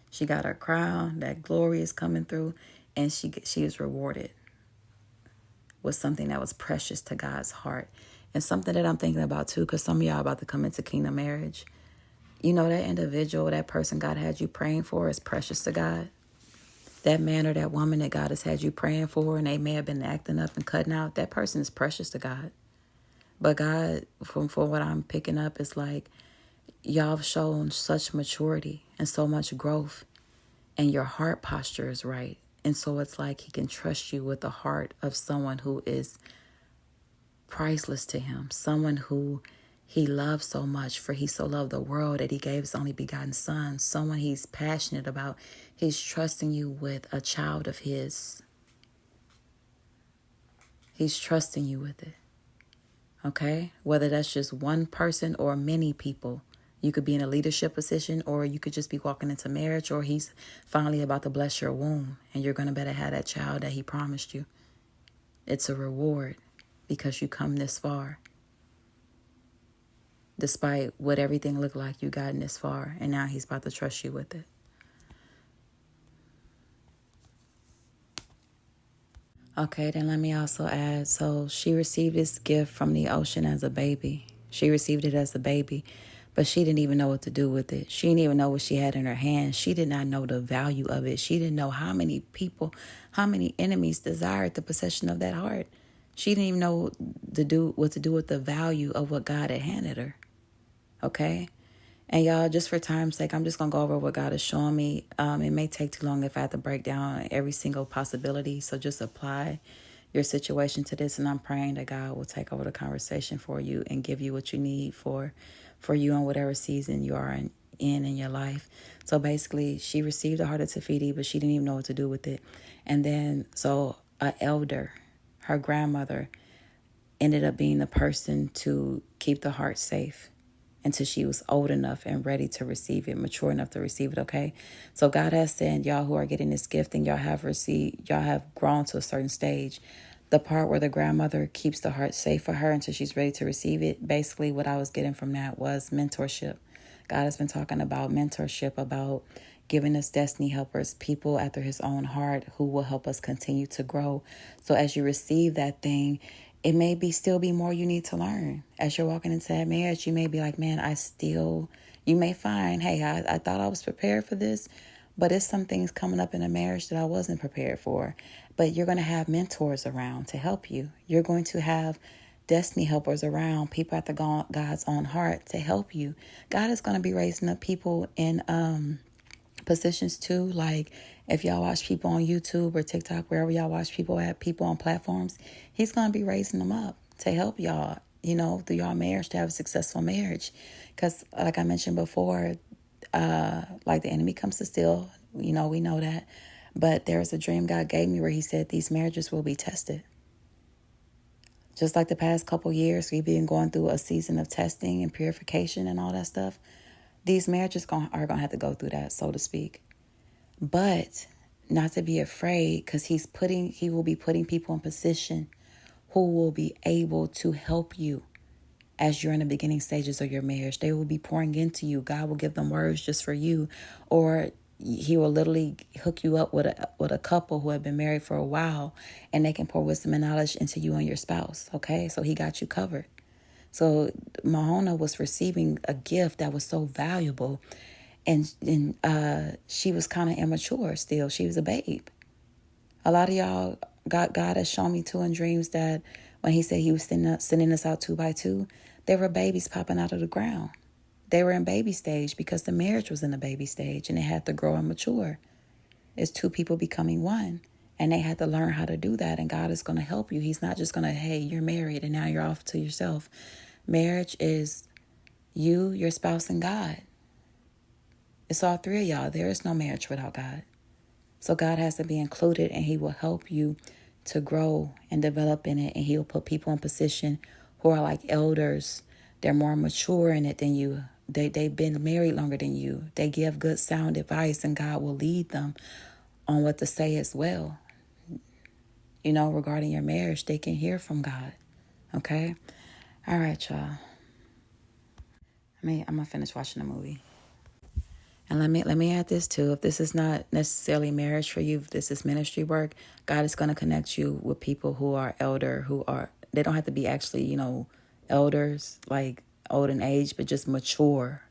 She got her crown. That glory is coming through, and she is rewarded with something that was precious to God's heart. And something that I'm thinking about too, because some of y'all about to come into kingdom marriage. You know, that individual, that person God had you praying for is precious to God. That man or that woman that God has had you praying for and they may have been acting up and cutting out, that person is precious to God. But God, from what I'm picking up, is like y'all have shown such maturity and so much growth, and your heart posture is right. And so it's like he can trust you with the heart of someone who is priceless to him, someone who he loves so much, for he so loved the world that he gave his only begotten son, someone he's passionate about. He's trusting you with a child of his. He's trusting you with it. Okay? Whether that's just one person or many people. You could be in a leadership position, or you could just be walking into marriage, or he's finally about to bless your womb and you're going to better have that child that he promised you. It's a reward because you come this far. Despite what everything looked like, you gotten this far, and now he's about to trust you with it. Okay, then let me also add, so she received this gift from the ocean as a baby. She received it as a baby, but she didn't even know what to do with it. She didn't even know what she had in her hands. She did not know the value of it. She didn't know how many people, how many enemies desired the possession of that heart. She didn't even know what to do with the value of what God had handed her. Okay? And y'all, just for time's sake, I'm just going to go over what God is showing me. It may take too long if I have to break down every single possibility. So just apply your situation to this. And I'm praying that God will take over the conversation for you and give you what you need for you in whatever season you are in your life. So basically, she received the heart of Tafiti, but she didn't even know what to do with it. And then, so an elder, her grandmother, ended up being the person to keep the heart safe until she was old enough and ready to receive it, mature enough to receive it, okay? So God has said, y'all who are getting this gift and y'all have grown to a certain stage. The part where the grandmother keeps the heart safe for her until she's ready to receive it, basically what I was getting from that was mentorship. God has been talking about mentorship, about giving us destiny helpers, people after his own heart who will help us continue to grow. So as you receive that thing, it may still be more you need to learn. As you're walking into that marriage, you may be like, man, you may find, hey, I thought I was prepared for this, but it's some things coming up in a marriage that I wasn't prepared for. But you're going to have mentors around to help you. You're going to have destiny helpers around, people after God's own heart to help you. God is going to be raising up people in positions too. Like if y'all watch people on YouTube or TikTok, wherever y'all watch people at, people on platforms, he's going to be raising them up to help y'all, through y'all marriage, to have a successful marriage. Because like I mentioned before, like the enemy comes to steal, we know that. But there's a dream God gave me where he said these marriages will be tested. Just like the past couple years, we've been going through a season of testing and purification and all that stuff. These marriages are going to have to go through that, so to speak. But not to be afraid, because he will be putting people in position who will be able to help you as you're in the beginning stages of your marriage. They will be pouring into you. God will give them words just for you, or he will literally hook you up with a couple who have been married for a while, and they can pour wisdom and knowledge into you and your spouse. Okay, so he got you covered. So Moana was receiving a gift that was so valuable, and she was kind of immature still. She was a babe. A lot of y'all God has shown me too in dreams that when he said he was sending us out 2 by 2, there were babies popping out of the ground. They were in baby stage because the marriage was in the baby stage and it had to grow and mature. It's 2 people becoming one. And they had to learn how to do that. And God is going to help you. He's not just going to, hey, you're married and now you're off to yourself. Marriage is you, your spouse, and God. It's all 3 of y'all. There is no marriage without God. So God has to be included, and he will help you to grow and develop in it. And he will put people in position who are like elders. They're more mature in it than you. They've been married longer than you. They give good sound advice, and God will lead them on what to say as well. You know, regarding your marriage, they can hear from God. Okay? All right, y'all. I'm gonna finish watching the movie. And let me add this too. If this is not necessarily marriage for you, if this is ministry work, God is going to connect you with people who are elder, they don't have to be actually, elders, like old in age, but just mature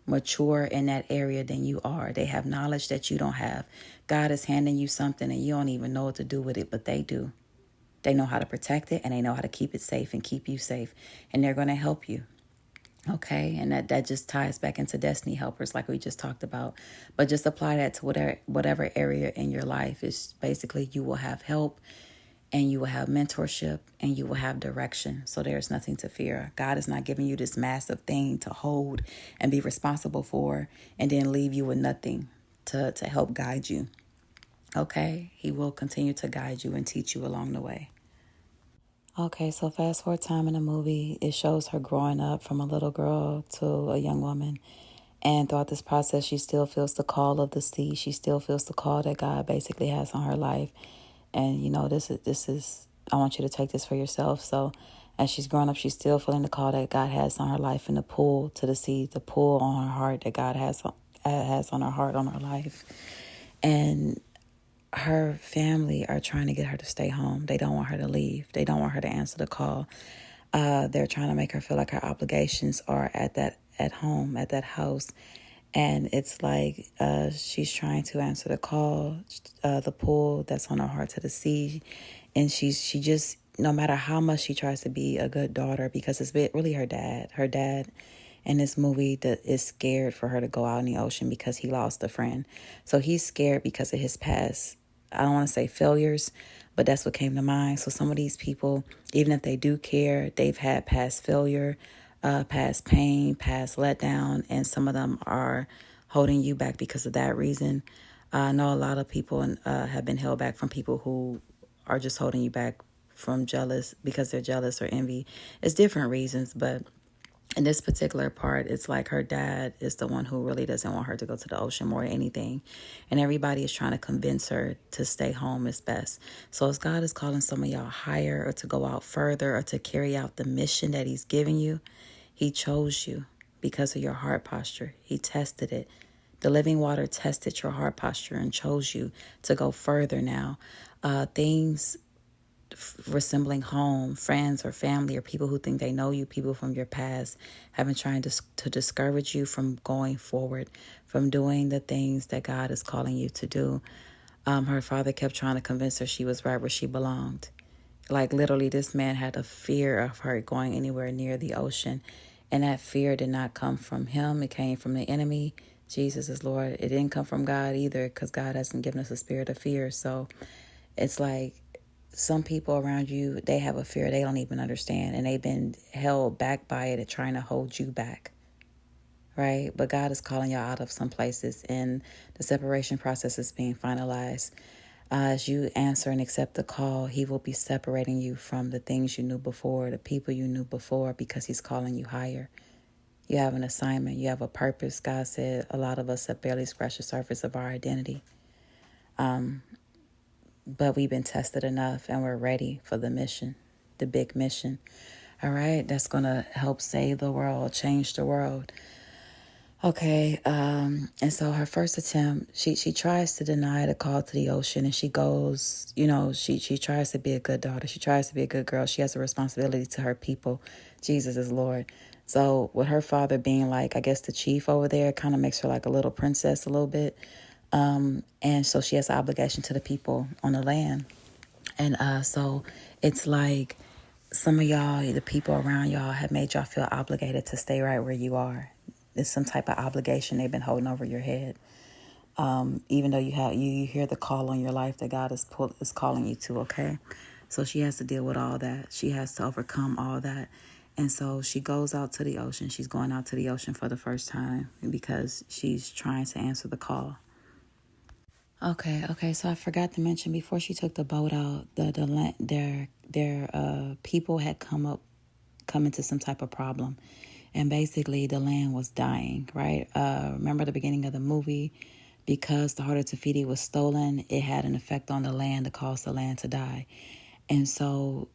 in that area than you are. They have knowledge that you don't have. God is handing you something and you don't even know what to do with it, but they do. They know how to protect it and they know how to keep it safe and keep you safe. And they're going to help you. Okay, and that just ties back into destiny helpers like we just talked about. But just apply that to whatever area in your life. Is basically you will have help and you will have mentorship and you will have direction. So there's nothing to fear. God is not giving you this massive thing to hold and be responsible for and then leave you with nothing to help guide you. Okay, he will continue to guide you and teach you along the way. Okay, so fast forward time in the movie, it shows her growing up from a little girl to a young woman. And throughout this process, she still feels the call of the sea. She still feels the call that God basically has on her life. And, this is, I want you to take this for yourself. So as she's growing up, she's still feeling the call that God has on her life and the pull to the sea, the pull on her heart that God has on her heart, on her life. And her family are trying to get her to stay home. They don't want her to leave. They don't want her to answer the call. They're trying to make her feel like her obligations are at home, at that house. And it's like she's trying to answer the call, the pull that's on her heart to the sea. And she just, no matter how much she tries to be a good daughter, because it's really her dad. Her dad in this movie that is scared for her to go out in the ocean because he lost a friend. So he's scared because of his past. I don't want to say failures, but that's what came to mind. So some of these people, even if they do care, they've had past failure, past pain, past letdown, and some of them are holding you back because of that reason. I know a lot of people have been held back from people who are just holding you back from because they're jealous or envy. It's different reasons, but in this particular part, it's like her dad is the one who really doesn't want her to go to the ocean more than anything. And everybody is trying to convince her to stay home is best. So as God is calling some of y'all higher or to go out further or to carry out the mission that he's giving you, he chose you because of your heart posture. He tested it. The living water tested your heart posture and chose you to go further now. Things resembling home, friends or family or people who think they know you, people from your past, have been trying to discourage you from going forward, from doing the things that God is calling you to do. Her father kept trying to convince her she was right where she belonged. Like literally, this man had a fear of her going anywhere near the ocean. And that fear did not come from him. It came from the enemy. Jesus is Lord. It didn't come from God either, because God hasn't given us a spirit of fear. So it's like some people around you, they have a fear they don't even understand, and they've been held back by it and trying to hold you back, right? But God is calling y'all out of some places, and the separation process is being finalized. As you answer and accept the call, he will be separating you from the things you knew before, the people you knew before, because he's calling you higher. You have an assignment. You have a purpose. God said a lot of us have barely scratched the surface of our identity. But we've been tested enough and we're ready for the mission, the big mission. All right, that's going to help save the world, change the world. Okay, and so her first attempt, she tries to deny the call to the ocean, and she goes, she tries to be a good daughter. She tries to be a good girl. She has a responsibility to her people. Jesus is Lord. So with her father being like, I guess the chief over there, kind of makes her like a little princess a little bit. And so she has an obligation to the people on the land. And so it's like some of y'all, the people around y'all, have made y'all feel obligated to stay right where you are. It's some type of obligation they've been holding over your head. Even though you hear the call on your life that God is calling you to, okay? So she has to deal with all that. She has to overcome all that. And so she goes out to the ocean. She's going out to the ocean for the first time because she's trying to answer the call. Okay. So I forgot to mention before she took the boat out, their people had come into some type of problem, and basically the land was dying. Right? Remember the beginning of the movie, because the heart of Tafiti was stolen, it had an effect on the land to cause the land to die, and so.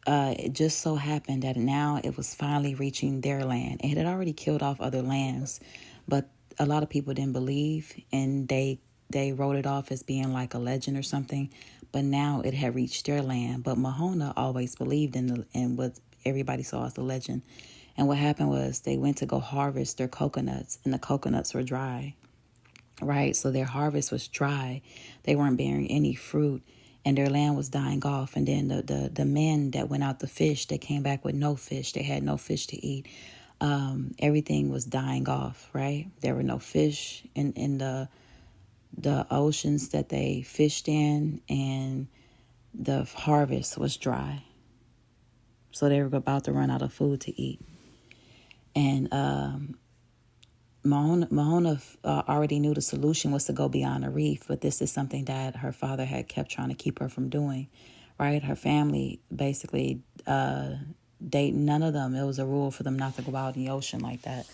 It just so happened that now it was finally reaching their land. It had already killed off other lands, but a lot of people didn't believe, and they wrote it off as being like a legend or something. But now it had reached their land. But Moana always believed in what everybody saw as a legend. And what happened was they went to go harvest their coconuts, and the coconuts were dry. Right? So their harvest was dry. They weren't bearing any fruit, and their land was dying off. And then the men that went out to fish, they came back with no fish. They had no fish to eat. Everything was dying off, right? There were no fish in the oceans that they fished in, and the harvest was dry. So they were about to run out of food to eat. And Moana already knew the solution was to go beyond the reef, but this is something that her father had kept trying to keep her from doing, right? Her family basically, none of them, it was a rule for them not to go out in the ocean like that,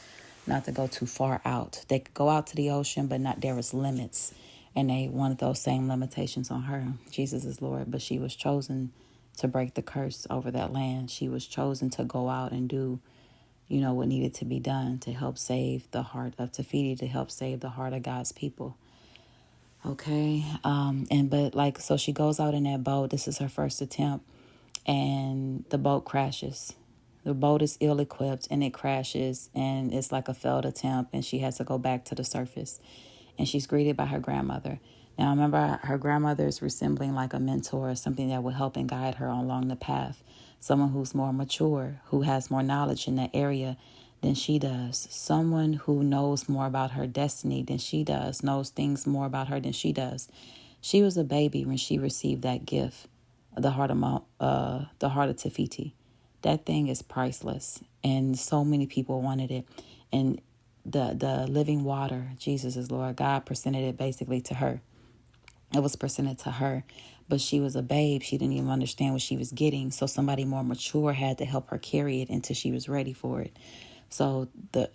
not to go too far out. They could go out to the ocean, but there was limits, and they wanted those same limitations on her. Jesus is Lord, but she was chosen to break the curse over that land. She was chosen to go out and do what needed to be done to help save the heart of Tafiti, to help save the heart of God's people. Okay. So she goes out in that boat. This is her first attempt, and the boat crashes. The boat is ill equipped, and it crashes, and it's like a failed attempt, and she has to go back to the surface. And she's greeted by her grandmother. Now, remember, her grandmother is resembling like a mentor, something that will help and guide her along the path. Someone who's more mature, who has more knowledge in that area than she does. Someone who knows more about her destiny than she does, knows things more about her than she does. She was a baby when she received that gift, the heart of Tafiti. That thing is priceless, and so many people wanted it. And the living water, Jesus is Lord, God presented it basically to her. It was presented to her, but she was a babe. She didn't even understand what she was getting. So somebody more mature had to help her carry it until she was ready for it. So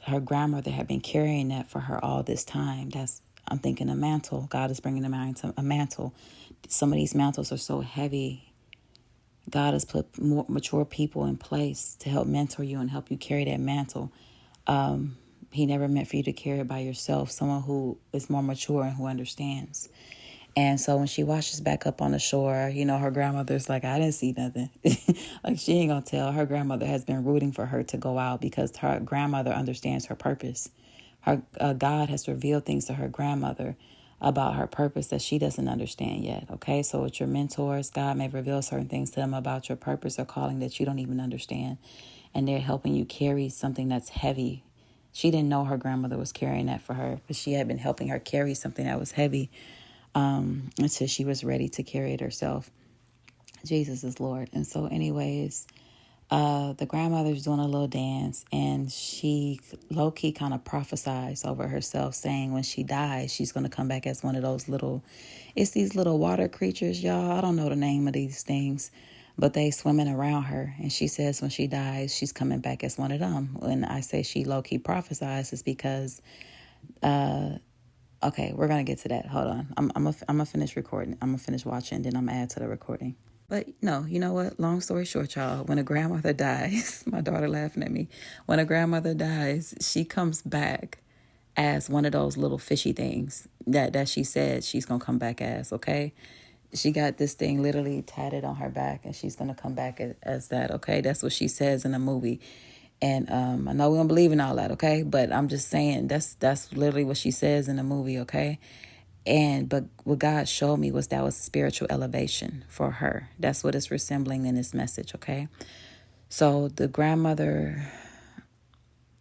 her grandmother had been carrying that for her all this time. I'm thinking a mantle. God is bringing a mantle. Some of these mantles are so heavy. God has put more mature people in place to help mentor you and help you carry that mantle. He never meant for you to carry it by yourself. Someone who is more mature and who understands. And so when she washes back up on the shore, her grandmother's like, I didn't see nothing. Like, she ain't gonna tell. Her grandmother has been rooting for her to go out because her grandmother understands her purpose. Her God has revealed things to her grandmother about her purpose that she doesn't understand yet. Okay, so with your mentors, God may reveal certain things to them about your purpose or calling that you don't even understand, and they're helping you carry something that's heavy. She didn't know her grandmother was carrying that for her, but she had been helping her carry something that was heavy until she was ready to carry it herself. Jesus is Lord. And so, anyways, the grandmother's doing a little dance, and she low-key kind of prophesies over herself, saying when she dies, she's going to come back as one of those it's these little water creatures, y'all. I don't know the name of these things, but they swimming around her. And she says when she dies, she's coming back as one of them. When I say she low-key prophesies, it's because, okay, we're going to get to that. Hold on. I'm going to finish recording. I'm going to finish watching, then I'm going to add to the recording. But no, you know what? Long story short, y'all, when a grandmother dies, my daughter laughing at me, when a grandmother dies, she comes back as one of those little fishy things that she said she's going to come back as, okay? She got this thing literally tatted on her back, and she's going to come back as that, okay? That's what she says in the movie. And I know we don't believe in all that, okay? But I'm just saying that's literally what she says in the movie, okay? But what God showed me was that was spiritual elevation for her. That's what it's resembling in this message, okay? So the grandmother,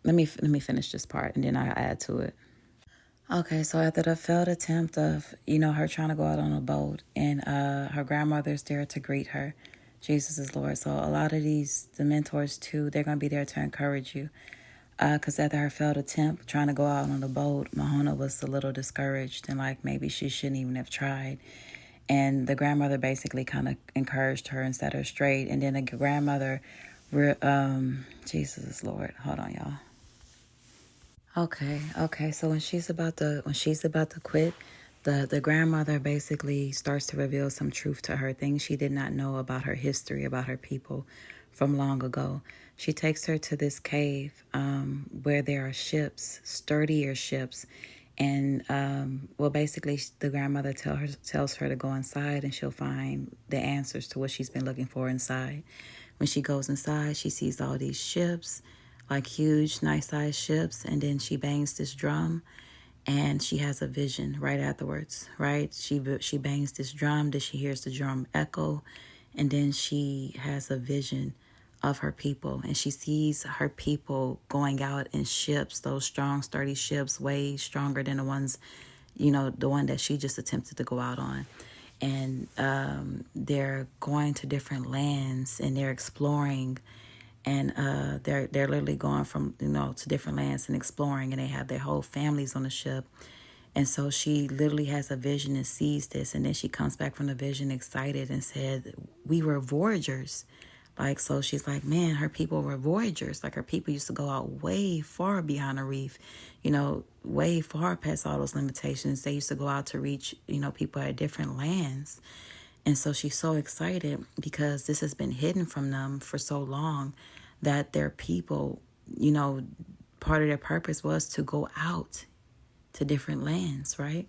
let me finish this part and then I add to it. Okay, so after the failed attempt of, her trying to go out on a boat and her grandmother's there to greet her, Jesus is Lord. So a lot of the mentors too, they're going to be there to encourage you. Because after her failed attempt trying to go out on the boat, Moana was a little discouraged and like maybe she shouldn't even have tried. And the grandmother basically kind of encouraged her and set her straight. And then the grandmother, Jesus is Lord. Hold on, y'all. Okay. So when she's about to quit, the grandmother basically starts to reveal some truth to her, things she did not know about her history, about her people from long ago. She takes her to this cave where there are ships, sturdier ships, and basically the grandmother tells her to go inside, and she'll find the answers to what she's been looking for inside. When she goes inside, she sees all these ships, like huge, nice sized ships, and then she bangs this drum, and she has a vision right afterwards. Right, she bangs this drum, then she hears the drum echo, and then she has a vision of her people, and she sees her people going out in ships, those strong, sturdy ships, way stronger than the ones, the one that she just attempted to go out on. And they're going to different lands and they're exploring, and they're literally going from to different lands and exploring, and they have their whole families on the ship. And so she literally has a vision and sees this, and then she comes back from the vision excited and said, we were voyagers. Like, so she's like, man, her people were voyagers. Like, her people used to go out way far beyond the reef, way far past all those limitations. They used to go out to reach, people at different lands. And so she's so excited because this has been hidden from them for so long, that their people, part of their purpose was to go out to different lands, right?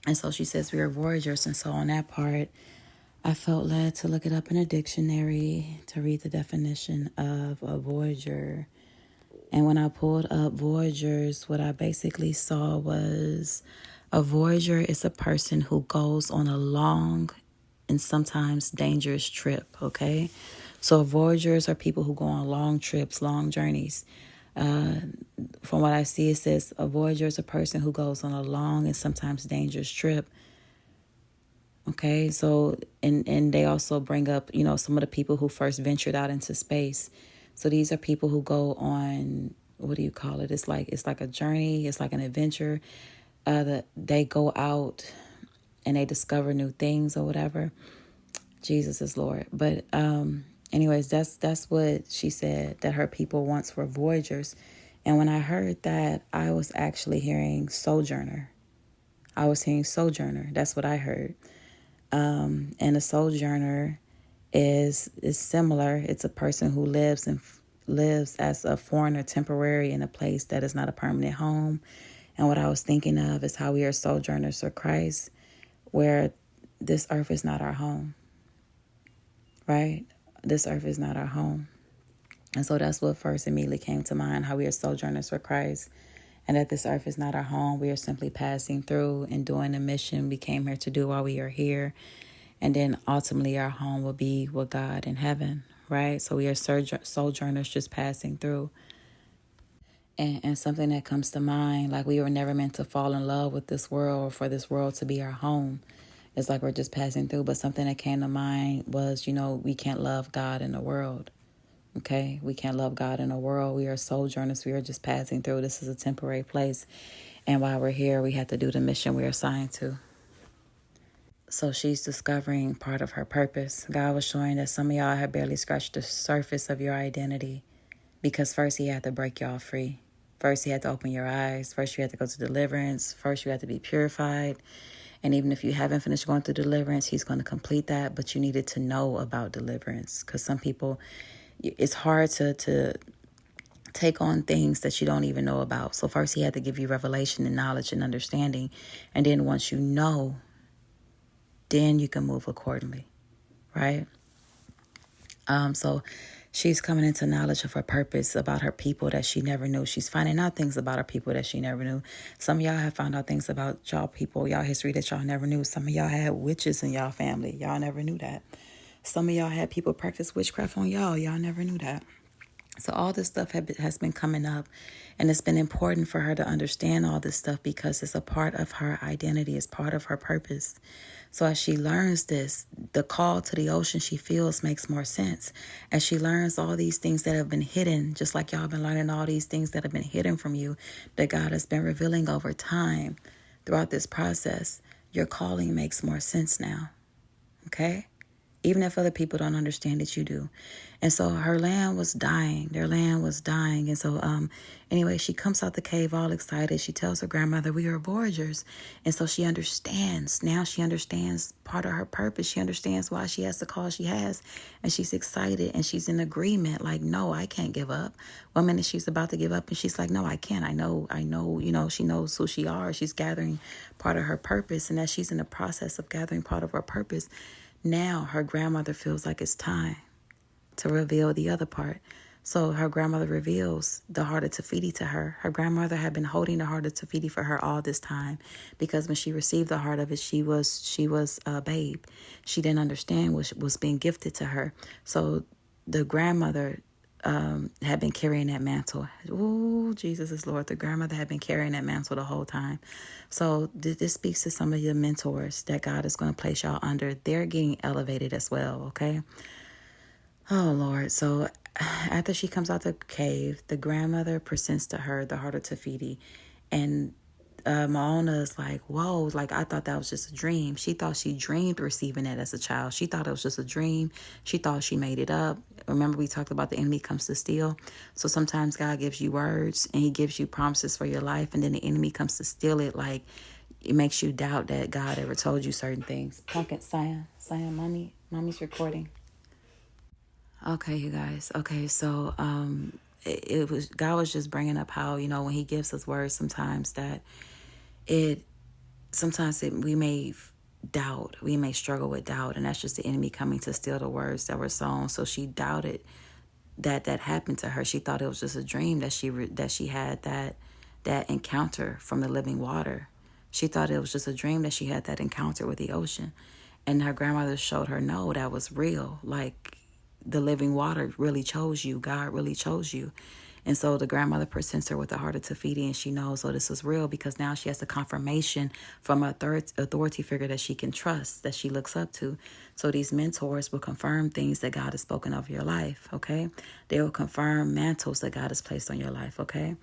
And so she says we are voyagers. And so on that part, I felt led to look it up in a dictionary to read the definition of a voyager. And when I pulled up voyagers, what I basically saw was a voyager is a person who goes on a long and sometimes dangerous trip, okay? So voyagers are people who go on long trips, long journeys. From what I see, it says a voyager is a person who goes on a long and sometimes dangerous trip. Okay, so and they also bring up, some of the people who first ventured out into space. So these are people who go on, what do you call it? It's like a journey. It's like an adventure. That they go out and they discover new things or whatever. Jesus is Lord. But anyways, that's what she said, that her people once were voyagers. And when I heard that, I was actually hearing sojourner. That's what I heard. And a sojourner is similar. It's a person who lives as a foreigner temporary in a place that is not a permanent home. And what I was thinking of is how we are sojourners for Christ, where this earth is not our home, right? This earth is not our home. And so that's what first immediately came to mind, how we are sojourners for Christ, and that this earth is not our home. We are simply passing through and doing the mission we came here to do while we are here. And then ultimately our home will be with God in heaven, right? So we are sojourners just passing through. And something that comes to mind, like we were never meant to fall in love with this world or for this world to be our home. It's like we're just passing through. But something that came to mind was, we can't love God in the world. Okay? We can't love God in the world. We are sojourners. We are just passing through. This is a temporary place. And while we're here, we have to do the mission we're assigned to. So she's discovering part of her purpose. God was showing that some of y'all have barely scratched the surface of your identity, because first he had to break y'all free. First he had to open your eyes. First you had to go to deliverance. First you had to be purified. And even if you haven't finished going through deliverance, he's going to complete that. But you needed to know about deliverance, because some people, it's hard to take on things that you don't even know about. So first he had to give you revelation and knowledge and understanding. And then once you know, then you can move accordingly, right? So She's coming into knowledge of her purpose about her people that she never knew. She's finding out things about her people that she never knew. Some of y'all have found out things about y'all people, y'all history that y'all never knew. Some of y'all had witches in y'all family. Y'all never knew that. Some of y'all had people practice witchcraft on y'all. Y'all never knew that. So all this stuff has been coming up, and it's been important for her to understand all this stuff because it's a part of her identity. It's part of her purpose. So as she learns this, the call to the ocean she feels makes more sense. As she learns all these things that have been hidden, just like y'all have been learning all these things that have been hidden from you, that God has been revealing over time throughout this process, your calling makes more sense now. Okay? Even if other people don't understand it, you do. And so her land was dying. Their land was dying. And so anyway, she comes out the cave all excited. She tells her grandmother, we are voyagers. And so she understands. Now she understands part of her purpose. She understands why she has the call she has. And she's excited and she's in agreement. Like, no, I can't give up. One minute she's about to give up and she's like, no, I can't. I know, she knows who she are. She's gathering part of her purpose. And as she's in the process of gathering part of her purpose, now her grandmother feels like it's time to reveal the other part. So her grandmother reveals the heart of Tafiti to her. Her grandmother had been holding the heart of Tafiti for her all this time because when she received the heart of it, she was a babe. She didn't understand what was being gifted to her. So the grandmother had been carrying that mantle. Oh, Jesus is Lord. The grandmother had been carrying that mantle the whole time. So this speaks to some of your mentors that God is going to place y'all under. They're getting elevated as well, okay? Oh, Lord. So after she comes out the cave, the grandmother presents to her the heart of Tafiti. And Moana is like, whoa, like I thought that was just a dream. She thought she dreamed receiving it as a child. She thought it was just a dream. She thought she made it up. Remember we talked about the enemy comes to steal. So sometimes God gives you words and he gives you promises for your life. And then the enemy comes to steal it. Like it makes you doubt that God ever told you certain things. Pumpkin, Cyan, mommy's recording. Okay, you guys. Okay, so it was God was just bringing up how when He gives us words, sometimes we may doubt, we may struggle with doubt, and that's just the enemy coming to steal the words that were sown. So she doubted that happened to her. She thought it was just a dream that she had that encounter from the living water. She thought it was just a dream that she had that encounter with the ocean, and her grandmother showed her no, that was real. Like the living water really chose you. God really chose you. And so the grandmother presents her with the heart of Tafiti, and she knows, oh, this is real because now she has the confirmation from a third authority figure that she can trust, that she looks up to. So these mentors will confirm things that God has spoken of your life, okay? They will confirm mantles that God has placed on your life, okay?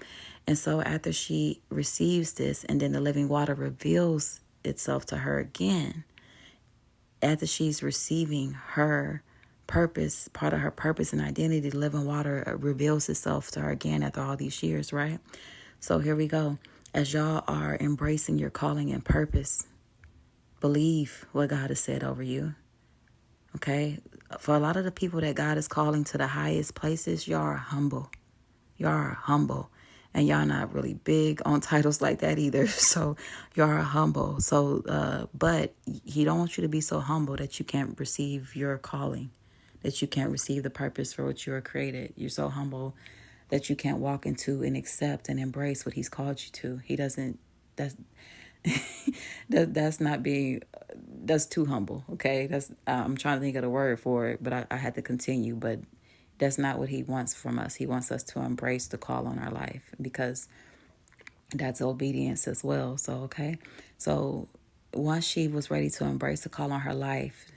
And so after she receives this, and then the living water reveals itself to her again, after she's receiving her purpose, part of her purpose and identity, the living water reveals itself to her again after all these years, right? So here we go. As y'all are embracing your calling and purpose, believe what God has said over you, okay? For a lot of the people that God is calling to the highest places, y'all are humble. Y'all are humble. And y'all not really big on titles like that either. So y'all are humble. So, but He don't want you to be so humble that you can't receive your calling, that you can't receive the purpose for which you were created. You're so humble that you can't walk into and accept and embrace what He's called you to. He doesn't, that's, that's not being, that's too humble. Okay. That's, I'm trying to think of the word for it, but I had to continue, but that's not what He wants from us. He wants us to embrace the call on our life because that's obedience as well. So, okay. So once she was ready to embrace the call on her life,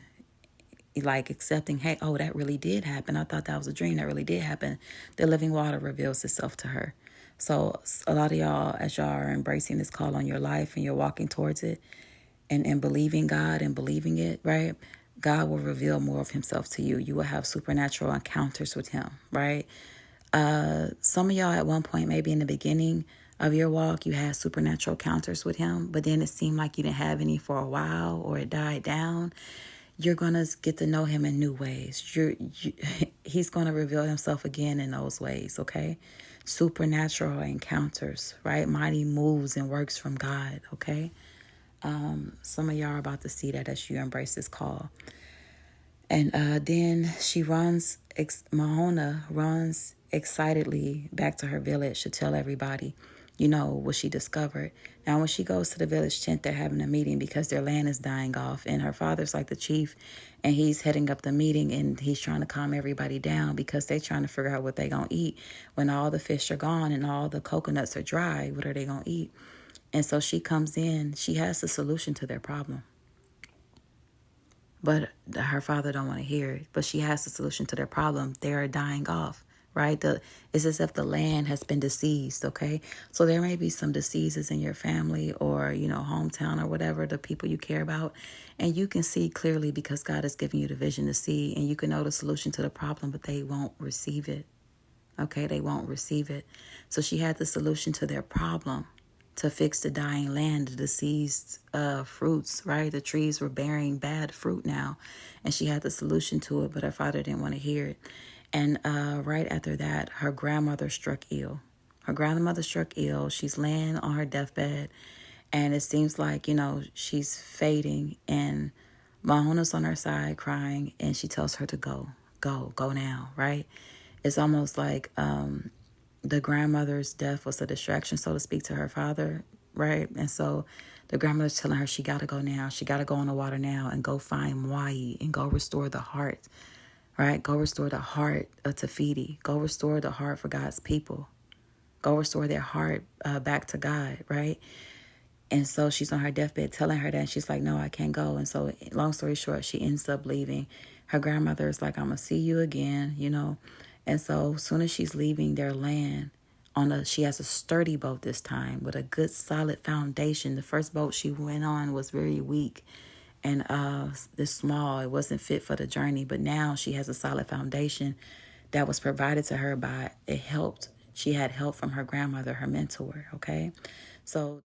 like accepting, hey, oh, that really did happen. I thought that was a dream. That really did happen. The living water reveals itself to her. So a lot of y'all, as y'all are embracing this call on your life and you're walking towards it and believing God and believing it, right? God will reveal more of Himself to you. You will have supernatural encounters with Him, right? Some of y'all at one point, maybe in the beginning of your walk, you had supernatural encounters with Him, but then it seemed like you didn't have any for a while or it died down. You're going to get to know Him in new ways. He's going to reveal Himself again in those ways, okay? Supernatural encounters, right? Mighty moves and works from God, okay? Some of y'all are about to see that as you embrace this call. And then she runs Moana runs excitedly back to her village to tell everybody, what she discovered. Now, when she goes to the village tent, they're having a meeting because their land is dying off. And her father's like the chief, and he's heading up the meeting, and he's trying to calm everybody down because they're trying to figure out what they're going to eat. When all the fish are gone and all the coconuts are dry, what are they going to eat? And so she comes in. She has the solution to their problem. But her father don't want to hear it. But she has the solution to their problem. They are dying off, right? It's as if the land has been diseased, okay? So there may be some diseases in your family or, hometown or whatever, the people you care about. And you can see clearly because God has given you the vision to see. And you can know the solution to the problem, but they won't receive it. Okay, they won't receive it. So she had the solution to their problem to fix the dying land, the diseased fruits, right? The trees were bearing bad fruit now. And she had the solution to it, but her father didn't want to hear it. And right after that, her grandmother struck ill. Her grandmother struck ill. She's laying on her deathbed. And it seems like, she's fading. And Mahona's on her side crying. And she tells her to go now, right? It's almost like the grandmother's death was a distraction, so to speak, to her father, right? And so the grandmother's telling her she got to go now. She got to go in the water now and go find Moai and go restore the heart, right? Go restore the heart of Tafiti. Go restore the heart for God's people. Go restore their heart back to God, right? And so she's on her deathbed telling her that. And she's like, no, I can't go. And so long story short, she ends up leaving. Her grandmother is like, I'm going to see you again, And so as soon as she's leaving their land, she has a sturdy boat this time with a good solid foundation. The first boat she went on was very weak and this small. It wasn't fit for the journey. But now she has a solid foundation that was provided to her by, it helped. She had help from her grandmother, her mentor, okay? So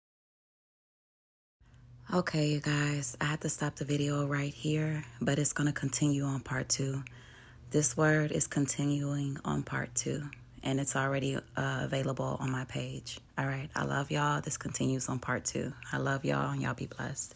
okay, you guys, I had to stop the video right here, but it's going to continue on part 2. This word is continuing on part 2, and it's already available on my page. All right, I love y'all. This continues on part 2. I love y'all, and y'all be blessed.